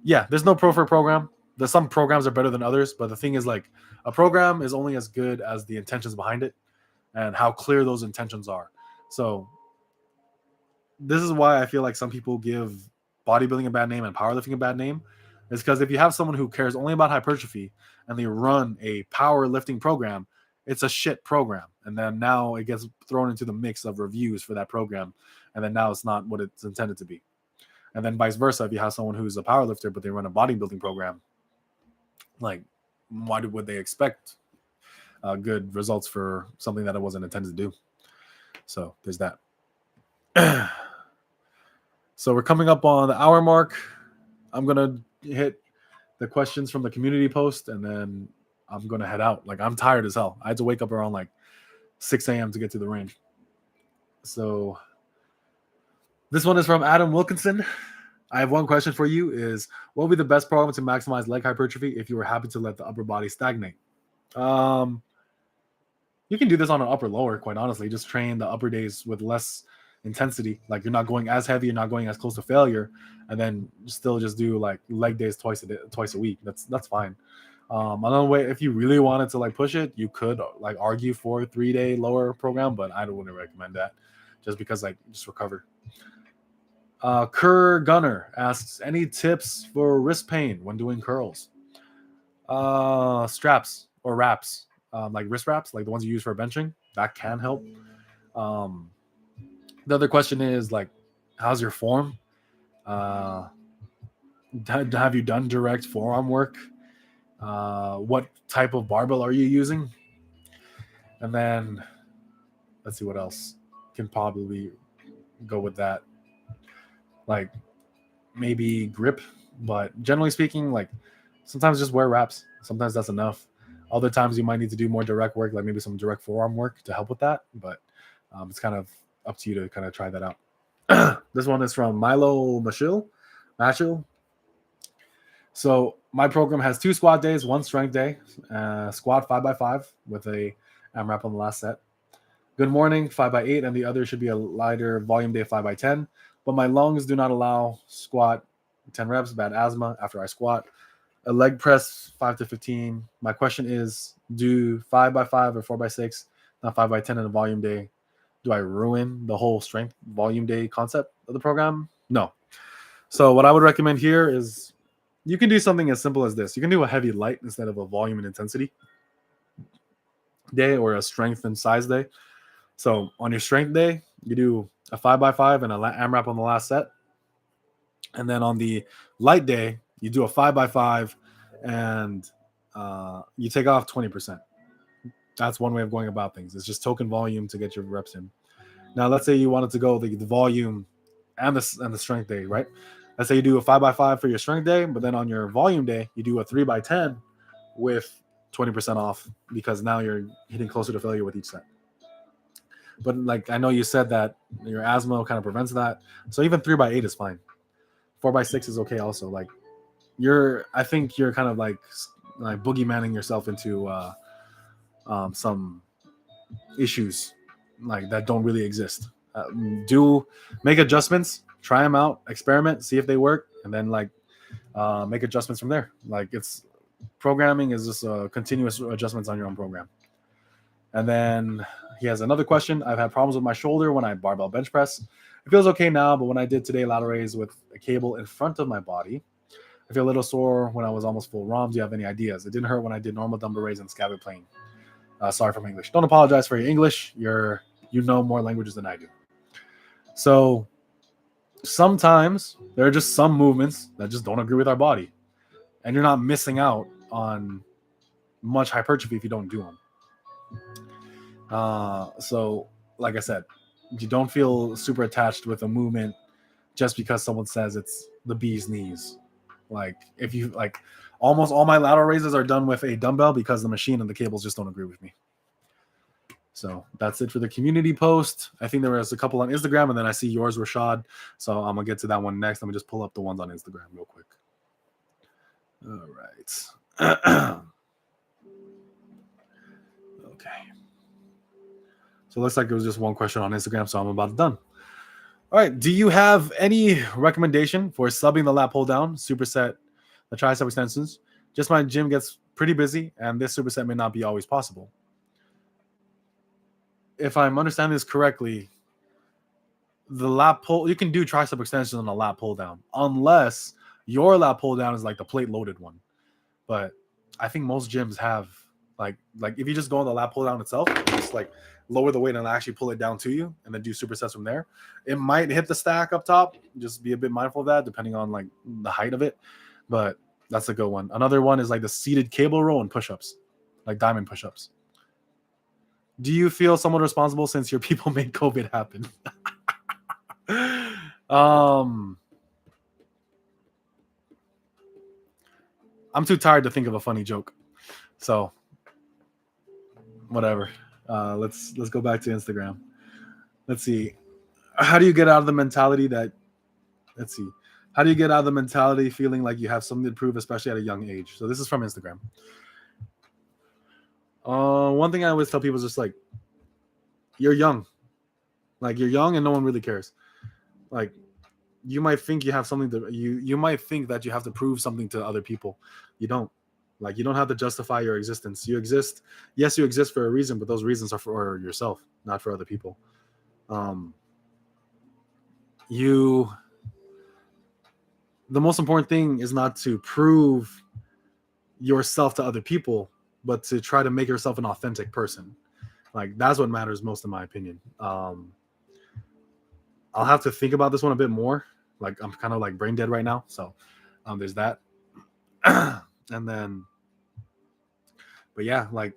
Yeah, there's no perfect program. There's some programs are better than others, but the thing is, like, a program is only as good as the intentions behind it and how clear those intentions are. So this is why I feel like some people give bodybuilding a bad name and powerlifting a bad name. It's because if you have someone who cares only about hypertrophy and they run a powerlifting program, it's a shit program. And then now it gets thrown into the mix of reviews for that program. And then now it's not what it's intended to be. And then vice versa, if you have someone who's a powerlifter, but they run a bodybuilding program, like, why would they expect good results for something that it wasn't intended to do? So there's that. So we're coming up on the hour mark. I'm going to hit the questions from the community post, and then I'm going to head out. Like, I'm tired as hell. I had to wake up around like 6 a.m. to get to the range. So this one is from Adam Wilkinson. I have one question for you is, what would be the best program to maximize leg hypertrophy if you were happy to let the upper body stagnate? You can do this on an upper lower, quite honestly. Just train the upper days with less intensity. Like, you're not going as heavy, you're not going as close to failure, and then still just do like leg days twice a week. That's fine. Another way, if you really wanted to like push it, you could like argue for a 3-day lower program, but I wouldn't recommend that, just because like just recover. Kerr Gunner asks, any tips for wrist pain when doing curls? Straps or wraps, like wrist wraps, like the ones you use for benching, that can help. The other question is like, how's your form? Have you done direct forearm work? What type of barbell are you using? And then let's see what else can probably go with that. Like maybe grip, but generally speaking, like sometimes just wear wraps. Sometimes that's enough. Other times you might need to do more direct work, like maybe some direct forearm work to help with that. But it's kind of up to you to kind of try that out. This one is from Milo Machil. So my program has 2 squat days, 1 strength day, squat 5x5 with a AMRAP on the last set. Good morning, 5x8, and the other should be a lighter volume day, 5x10. But my lungs do not allow squat 10 reps, bad asthma after I squat. A leg press 5 to 15. My question is, do 5x5 or 4x6, not 5x10 in a volume day? Do I ruin the whole strength volume day concept of the program? No. So what I would recommend here is you can do something as simple as this. You can do a heavy light instead of a volume and intensity day or a strength and size day. So on your strength day, you do a 5x5 and an AMRAP on the last set. And then on the light day, you do a 5x5 and you take off 20%. That's one way of going about things. It's just token volume to get your reps in. Now, let's say you wanted to go the volume and the strength day, right? Let's say you do a 5x5 for your strength day, but then on your volume day, you do a 3x10 with 20% off because now you're hitting closer to failure with each set. But like I know you said that your asthma kind of prevents that, so even 3x8 is fine. 4x6 is okay also. Like I think you're kind of like boogeymanning yourself into some issues like that don't really exist. Do make adjustments, try them out, experiment, see if they work, and then like make adjustments from there. Like it's programming is just continuous adjustments on your own program. And then he has another question. I've had problems with my shoulder when I barbell bench press. It feels okay now, but when I did today lateral raise with a cable in front of my body, I feel a little sore when I was almost full ROM. Do you have any ideas? It didn't hurt when I did normal dumbbell raise and scapula plane. Sorry for my English. Don't apologize for your English. You know more languages than I do. So sometimes there are just some movements that just don't agree with our body. And you're not missing out on much hypertrophy if you don't do them. So like I said, you don't feel super attached with a movement just because someone says it's the bee's knees. Like if you like, almost all my lateral raises are done with a dumbbell because the machine and the cables just don't agree with me. So that's it for the community post. I think there was a couple on Instagram, and then I see yours, Rashad. So I'm gonna get to that one next. Let me just pull up the ones on Instagram real quick. All right. Okay. So it looks like it was just one question on Instagram, so I'm about done. All right. Do you have any recommendation for subbing the lat pull down, superset, the tricep extensions? Just my gym gets pretty busy, and this superset may not be always possible. If I'm understanding this correctly, the lat pull, you can do tricep extensions on a lat pull down, unless your lat pull down is like the plate loaded one. But I think most gyms have like if you just go on the lat pull down itself, just like lower the weight and actually pull it down to you and then do supersets from there. It might hit the stack up top. Just be a bit mindful of that depending on like the height of it. But that's a good one. Another one is like the seated cable row and push-ups, like diamond push-ups. Do you feel somewhat responsible since your people made COVID happen? I'm too tired to think of a funny joke. So whatever. Let's go back to Instagram. Let's see. How do you get out of the mentality feeling like you have something to prove, especially at a young age? So this is from Instagram. One thing I always tell people is just like, you're young. Like you're young and no one really cares. Like you might think you have something to you might think that you have to prove something to other people. You don't. Like you don't have to justify your existence. You exist. Yes, you exist for a reason, but those reasons are for yourself, not for other people. The most important thing is not to prove yourself to other people, but to try to make yourself an authentic person. Like that's what matters most in my opinion. I'll have to think about this one a bit more. Like I'm kind of like brain dead right now. So there's that. And then, but yeah, like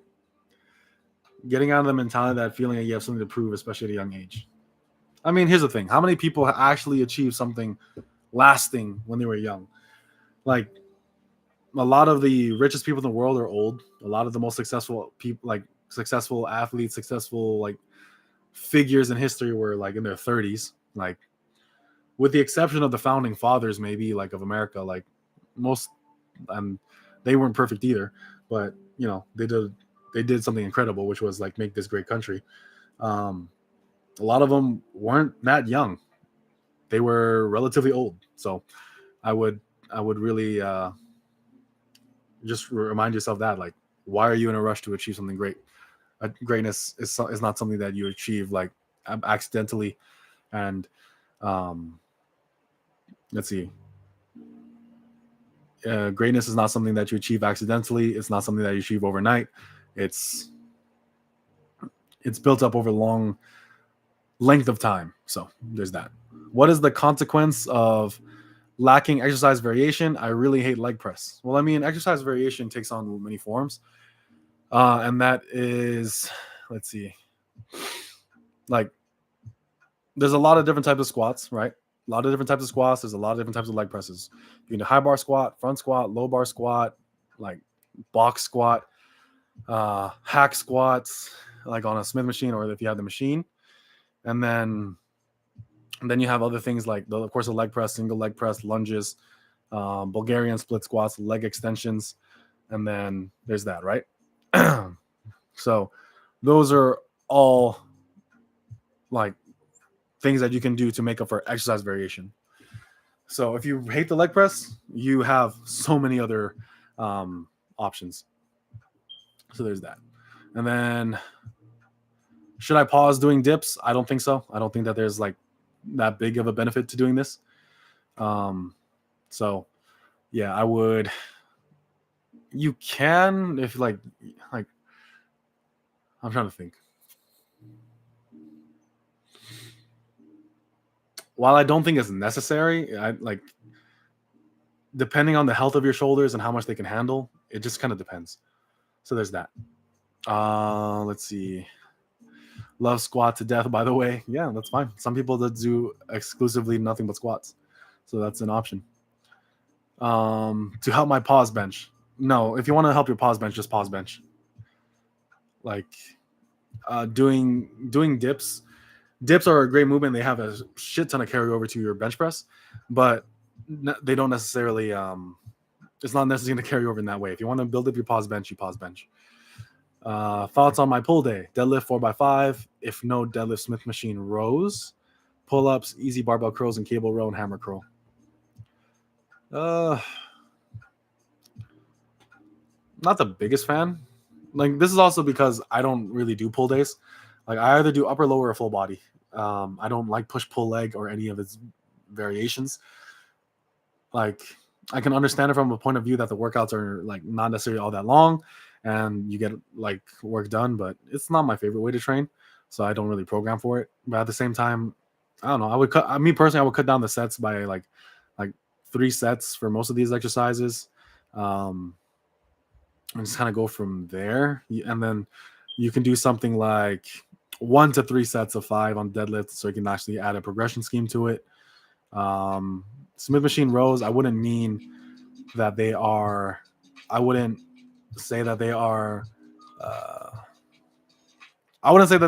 getting out of the mentality that feeling that you have something to prove, especially at a young age. I mean, here's the thing. How many people actually achieved something lasting when they were young? Like a lot of the richest people in the world are old. A lot of the most successful people, like successful athletes, successful like figures in history were like in their 30s. Like with the exception of the founding fathers, maybe like of America, like most, and they weren't perfect either, but you know, they they did something incredible, which was like make this great country. A lot of them weren't that young; they were relatively old. So I would really just remind yourself that, like, why are you in a rush to achieve something great? Greatness is not something that you achieve like accidentally. And let's see. Greatness is not something that you achieve accidentally. It's not something that you achieve overnight. It's built up over a long length of time. So there's that. What is the consequence of lacking exercise variation? I really hate leg press. Well, I mean, exercise variation takes on many forms. And that is, let's see, like, there's a lot of different types of squats, right? A lot of different types of squats. There's a lot of different types of leg presses. You can do high bar squat, front squat, low bar squat, like box squat, hack squats, like on a Smith machine, or if you have the machine. And then you have other things like, of course, the leg press, single leg press, lunges, Bulgarian split squats, leg extensions. And then there's that, right? So those are all like things that you can do to make up for exercise variation. So if you hate the leg press, you have so many other options. So there's that. And then, should I pause doing dips? I don't think so. I don't think that there's like that big of a benefit to doing this. So yeah, I would. You can, if like I'm trying to think. While I don't think it's necessary, I like, depending on the health of your shoulders and how much they can handle, it just kind of depends. So there's that. Let's see. Love squat to death, by the way. Yeah, that's fine. Some people that do exclusively nothing but squats, so that's an option. To help my pause bench. No, if you want to help your pause bench, just pause bench. Like, doing dips. Dips are a great movement. They have a shit ton of carryover to your bench press, but they don't necessarily. It's not necessarily to carry over in that way. If you want to build up your pause bench, you pause bench. Thoughts on my pull day: deadlift 4x5. If no deadlift, Smith machine rows, pull-ups, easy barbell curls, and cable row and hammer curl. Not the biggest fan. Like, this is also because I don't really do pull days. Like, I either do upper, lower, or full body. I don't like push pull leg or any of its variations. Like, I can understand it from a point of view that the workouts are like not necessarily all that long and you get like work done, but it's not my favorite way to train, so I don't really program for it. But at the same time, I don't know, I would cut down the sets by like 3 sets for most of these exercises, and just kind of go from there. And then you can do something like 1 to 3 sets of 5 on deadlift, so you can actually add a progression scheme to it. Smith machine rows, I wouldn't say that they are I wouldn't say that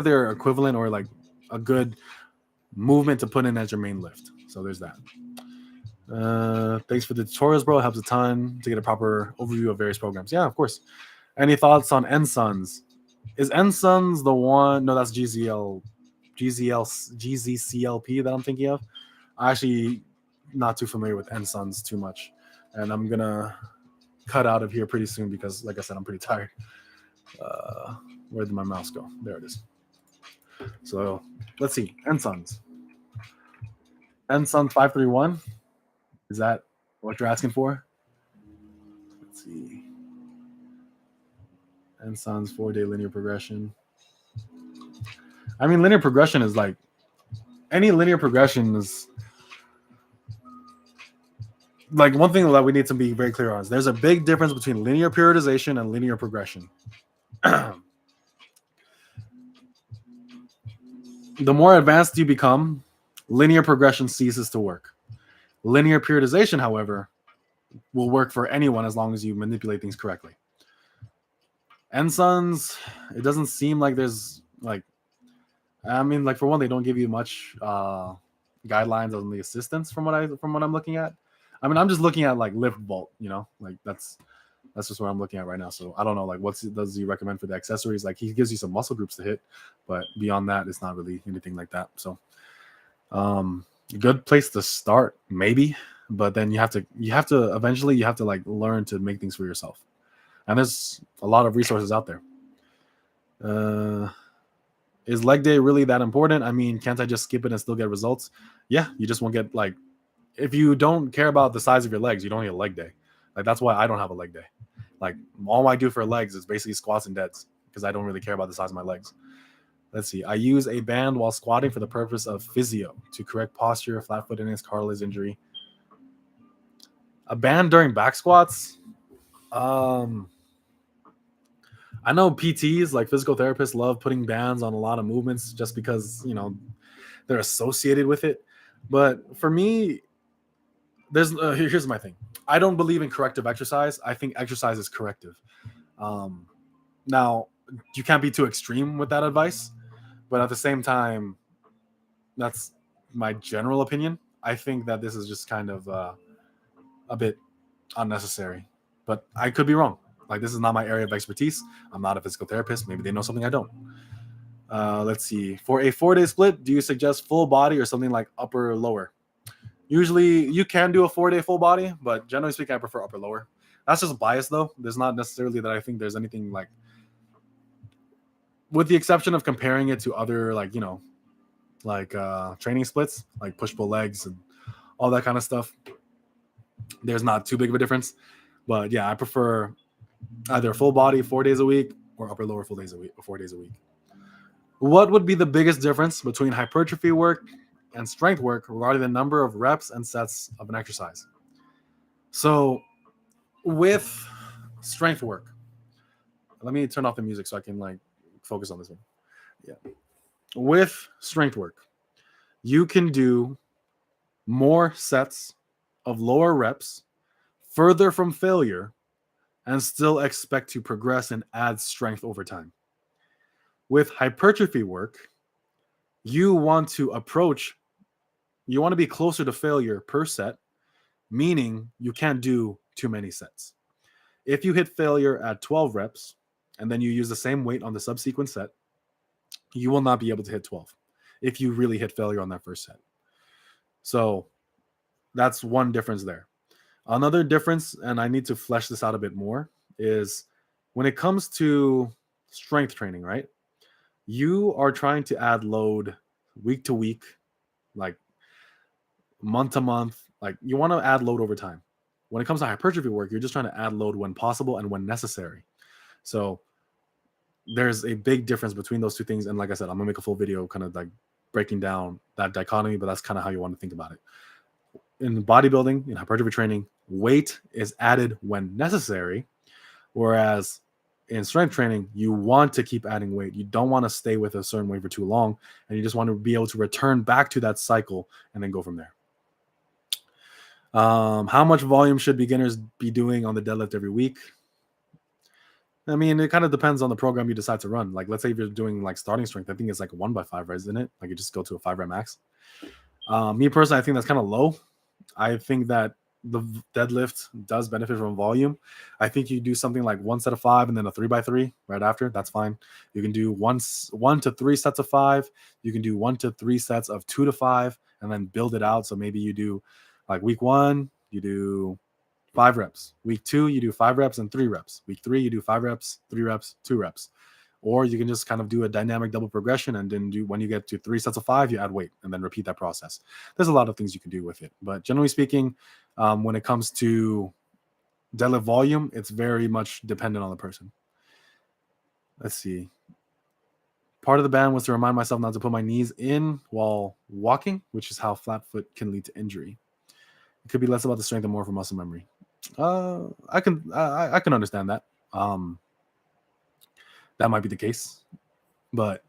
they're equivalent or like a good movement to put in as your main lift. So there's that. Thanks for the tutorials, bro. It helps a ton to get a proper overview of various programs. Yeah, of course. Any thoughts on NSUNS? Is NSUNS the one? No, that's GZCLP that I'm thinking of. I'm actually not too familiar with NSUNS too much, and I'm gonna cut out of here pretty soon because, like I said, I'm pretty tired. Where did my mouse go? There it is. So let's see. NSUNS 531. Is that what you're asking for? Let's see. NSUNS 4-day linear progression. I mean, linear progression is like any linear progression is like one thing that we need to be very clear on is there's a big difference between linear periodization and linear progression. The more advanced you become, linear progression ceases to work. Linear periodization, however, will work for anyone as long as you manipulate things correctly. NSUNS, it doesn't seem like there's like, I mean, like, for one, they don't give you much guidelines on the assistance from what I'm looking at. I mean, I'm just looking at like lift vault, you know, like that's That's just what I'm looking at right now. So I don't know, like, does he recommend for the accessories? Like, he gives you some muscle groups to hit, but beyond that, it's not really anything like that. So, good place to start, maybe, but then you have to eventually you have to like learn to make things for yourself. And there's a lot of resources out there. Is leg day really that important? I mean, can't I just skip it and still get results? Yeah, you just won't get, like, if you don't care about the size of your legs, you don't need a leg day. Like, that's why I don't have a leg day. Like, all I do for legs is basically squats and deads because I don't really care about the size of my legs. Let's see. I use a band while squatting for the purpose of physio to correct posture, flat-footedness, cartilage injury. A band during back squats? I know PTs, like physical therapists, love putting bands on a lot of movements just because, they're associated with it. But for me, here's my thing. I don't believe in corrective exercise. I think exercise is corrective. Now, you can't be too extreme with that advice, but at the same time, that's my general opinion. I think that this is just kind of a bit unnecessary, but I could be wrong. Like, this is not my area of expertise. I'm not a physical therapist. Maybe they know something I don't. Let's see. For a 4-day split, do you suggest full body or something like upper or lower? Usually you can do a 4-day full body, but generally speaking, I prefer upper lower. That's just bias though. There's not necessarily that I think there's anything like, with the exception of comparing it to other, like, training splits, like push-pull legs and all that kind of stuff. There's not too big of a difference. But yeah, I prefer either full body 4 days a week or upper lower 4 days a week. What would be the biggest difference between hypertrophy work and strength work regarding the number of reps and sets of an exercise? So with strength work, let me turn off the music so I can like focus on this one. Yeah. With strength work, you can do more sets of lower reps further from failure and still expect to progress and add strength over time. With hypertrophy work, you want to be closer to failure per set, meaning you can't do too many sets. If you hit failure at 12 reps and then you use the same weight on the subsequent set, you will not be able to hit 12 if you really hit failure on that first set. So that's one difference there. Another difference, and I need to flesh this out a bit more, is when it comes to strength training, right? You are trying to add load week to week, like month to month. Like, you want to add load over time. When it comes to hypertrophy work, you're just trying to add load when possible and when necessary. So there's a big difference between those two things. And like I said, I'm gonna make a full video kind of like breaking down that dichotomy, but that's kind of how you want to think about it. In bodybuilding, in hypertrophy training, weight is added when necessary, whereas in strength training, you want to keep adding weight. You don't want to stay with a certain weight for too long, and you just want to be able to return back to that cycle and then go from there. How much volume should beginners be doing on the deadlift every week? I mean, it kind of depends on the program you decide to run. Like, let's say if you're doing like starting strength, I think it's like 1x5, right? Isn't it? Like, you just go to a 5 rep max. Me personally, I think that's kind of low. I think that the deadlift does benefit from volume. I think you do something like 1 set of 5 and then a 3x3 right after. That's fine. You can do 1 to 3 sets of 5. You can do 1 to 3 sets of 2 to 5 and then build it out. So maybe you do like week 1, you do 5 reps. Week 2, you do 5 reps and 3 reps. Week 3, you do 5 reps, 3 reps, 2 reps. Or you can just kind of do a dynamic double progression and then when you get to 3 sets of 5, you add weight and then repeat that process. There's a lot of things you can do with it. But generally speaking, when it comes to deadlift volume, it's very much dependent on the person. Let's see. Part of the band was to remind myself not to put my knees in while walking, which is how flat foot can lead to injury. It could be less about the strength and more for muscle memory. I can understand that. That might be the case, but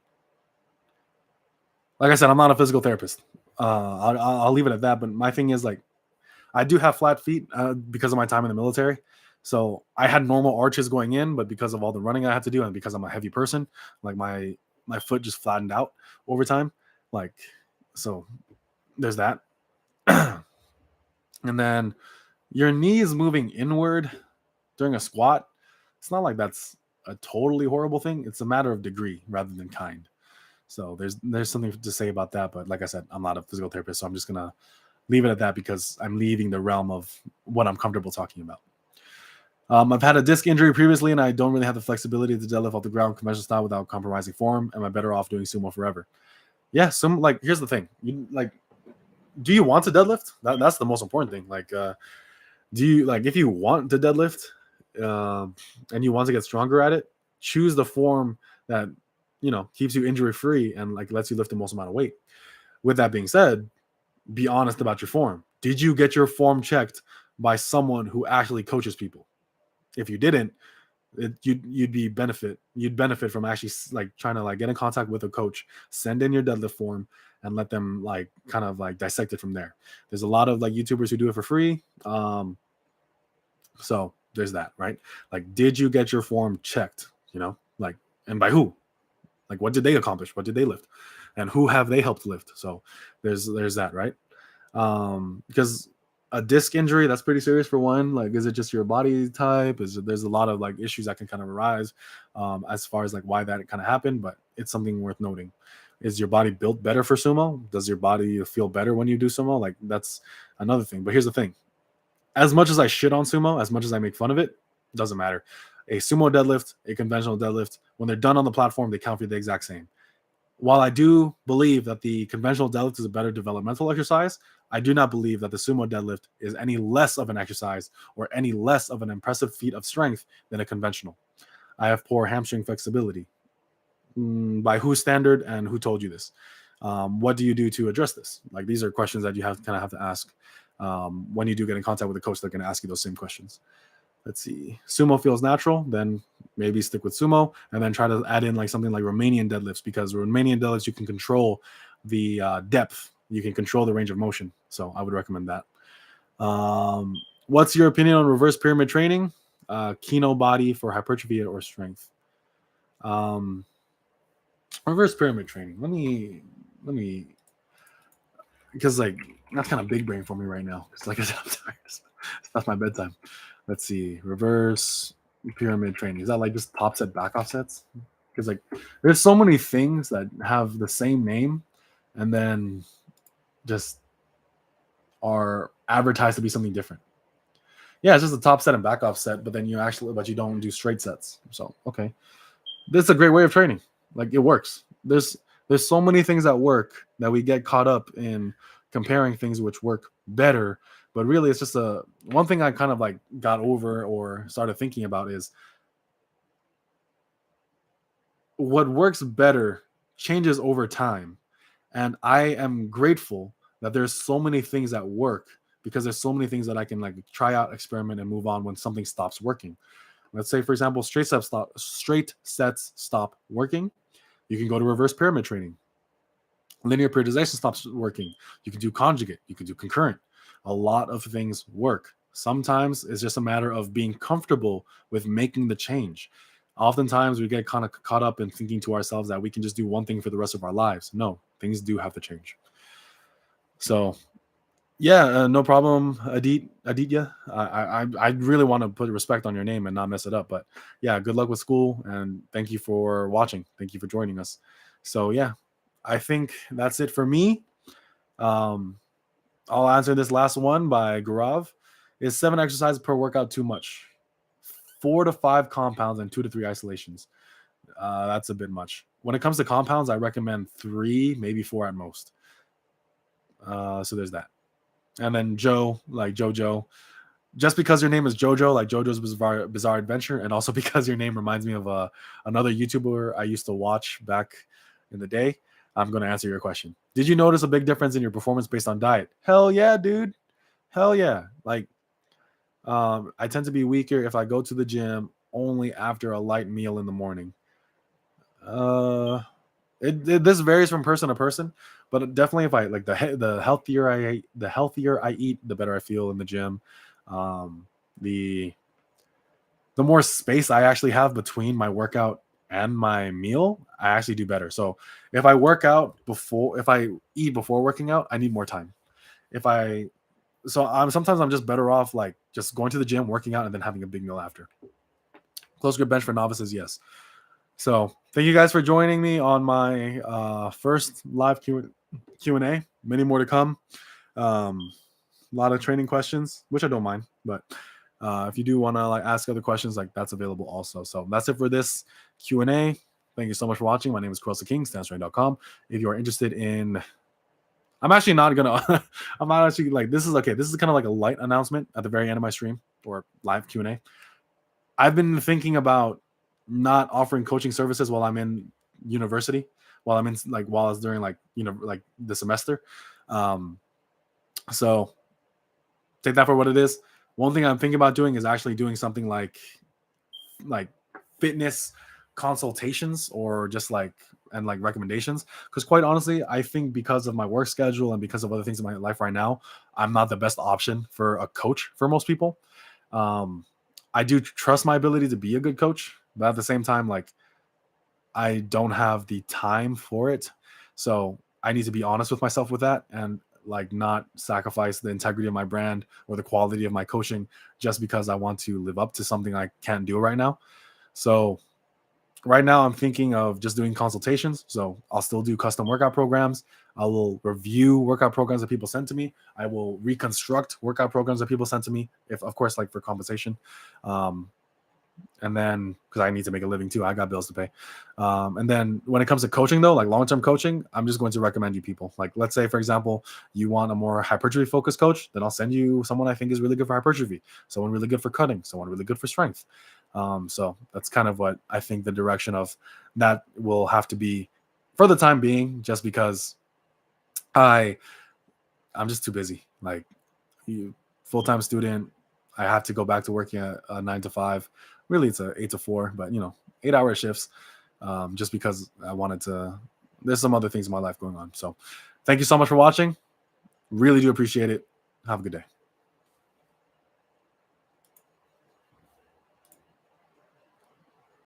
like I said, I'm not a physical therapist. I'll leave it at that. But my thing is, like, I do have flat feet because of my time in the military. So I had normal arches going in, but because of all the running I had to do and because I'm a heavy person, like my foot just flattened out over time. Like, so there's that. And then your knees moving inward. during a squat, it's not like that's a totally horrible thing. It's a matter of degree rather than kind. So there's something to say about that. But like I said, I'm not a physical therapist, so I'm just gonna leave it at that because I'm leaving the realm of what I'm comfortable talking about. I've had a disc injury previously, and I don't really have the flexibility to deadlift off the ground conventional style without compromising form. Am I better off doing sumo forever? Yeah, here's the thing. Do you want to deadlift? That's the most important thing. Do you if you want to deadlift, and you want to get stronger at it, choose the form that keeps you injury free and lets you lift the most amount of weight. With that being said, be honest about your form. Did you get your form checked by someone who actually coaches people? If you didn't, you'd benefit from actually trying to get in contact with a coach, send in your deadlift form, and let them dissect it from there. There's a lot of YouTubers who do it for free. So there's that, right? Did you get your form checked? And by who? What did they accomplish? What did they lift? And who have they helped lift? So there's that, right? Because a disc injury, that's pretty serious for one. Is it just your body type? There's a lot of issues that can kind of arise as far as why that kind of happened, but it's something worth noting. Is your body built better for sumo? Does your body feel better when you do sumo? That's another thing. But here's the thing. As much as I shit on sumo, as much as I make fun of it, doesn't matter. A sumo deadlift, a conventional deadlift, when they're done on the platform, they count for the exact same. While I do believe that the conventional deadlift is a better developmental exercise, I do not believe that the sumo deadlift is any less of an exercise or any less of an impressive feat of strength than a conventional. I have poor hamstring flexibility. By whose standard and who told you this? What do you do to address this? These are questions that you have to ask when you do get in contact with a coach. They're going to ask you those same questions. Let's see. Sumo feels natural, then maybe stick with sumo, and then try to add in something like Romanian deadlifts, because Romanian deadlifts, you can control the depth, you can control the range of motion. So I would recommend that. What's your opinion on reverse pyramid training? Kino body for hypertrophy or strength? Reverse pyramid training. Let me, because that's kind of big brain for me right now. It's I said, I'm tired. It's past my bedtime. Let's see. Reverse pyramid training. Is that just top set, back off sets? Because there's so many things that have the same name and then just are advertised to be something different. Yeah, it's just a top set and back off set, but then you don't do straight sets. So okay, this is a great way of training. It works. There's so many things that work that we get caught up in comparing things which work better. But really, it's just one thing I kind of got over or started thinking about is what works better changes over time. And I am grateful that there's so many things that work, because there's so many things that I can try out, experiment, and move on when something stops working. Let's say, for example, straight sets stop working. You can go to reverse pyramid training. Linear periodization stops working. You can do conjugate. You can do concurrent. A lot of things work. Sometimes it's just a matter of being comfortable with making the change. Oftentimes we get kind of caught up in thinking to ourselves that we can just do one thing for the rest of our lives. No, things do have to change. So yeah, no problem, Aditya. I really want to put respect on your name and not mess it up. But yeah, good luck with school, and thank you for watching. Thank you for joining us. So yeah, I think that's it for me. I'll answer this last one by Gaurav. Is 7 exercises per workout too much? 4 to 5 compounds and 2 to 3 isolations. That's a bit much. When it comes to compounds, I recommend 3, maybe 4 at most. So there's that. And then Joe, Jojo, just because your name is Jojo, like Jojo's Bizarre Adventure, and also because your name reminds me of another YouTuber I used to watch back in the day, I'm going to answer your question. Did you notice a big difference in your performance based on diet? Hell yeah, dude. Hell yeah. I tend to be weaker if I go to the gym only after a light meal in the morning. This varies from person to person, but definitely if I the healthier I eat, the better I feel in the gym. The more space I actually have between my workout and my meal, I actually do better. So if I eat before working out, I need more time. sometimes I'm just better off like just going to the gym, working out, and then having a big meal after. Close grip bench for novices, yes. So thank you guys for joining me on my first live Q&A. Many more to come. A lot of training questions, which I don't mind, but if you do want to like ask other questions, like that's available also. So that's it for this Q&A. Thank you so much for watching. My name is karelstandstrength.com. If you are interested in, I'm actually not gonna, I'm not actually like, this is okay. This is kind of like a light announcement at the very end of my stream or live Q&A. I've been thinking about not offering coaching services while I'm in university, while I was during like, like the semester. So take that for what it is. One thing I'm thinking about doing is actually doing something like fitness consultations or just like recommendations, because quite honestly I think because of my work schedule and because of other things in my life right now, I'm not the best option for a coach for most people. I do trust my ability to be a good coach, but at the same time, like I don't have the time for it. So I need to be honest with myself with that and like not sacrifice the integrity of my brand or the quality of my coaching just because I want to live up to something I can't do right now. So right now I'm thinking of just doing consultations. So I'll still do custom workout programs. I will review workout programs that people send to me. I will reconstruct workout programs that people send to me, if of course, like for compensation. And then because I need to make a living too, I got bills to pay. And then when it comes to coaching though, like long-term coaching, I'm just going to recommend you people. Like let's say, for example, you want a more hypertrophy focused coach, then I'll send you someone I think is really good for hypertrophy, someone really good for cutting, someone really good for strength. So that's kind of what I think the direction of that will have to be for the time being, just because I'm just too busy. Like full-time student, I have to go back to working at 9 to 5. Really, it's a 8 to 4, but 8-hour shifts. Just because I wanted to. There's some other things in my life going on. So, thank you so much for watching. Really do appreciate it. Have a good day.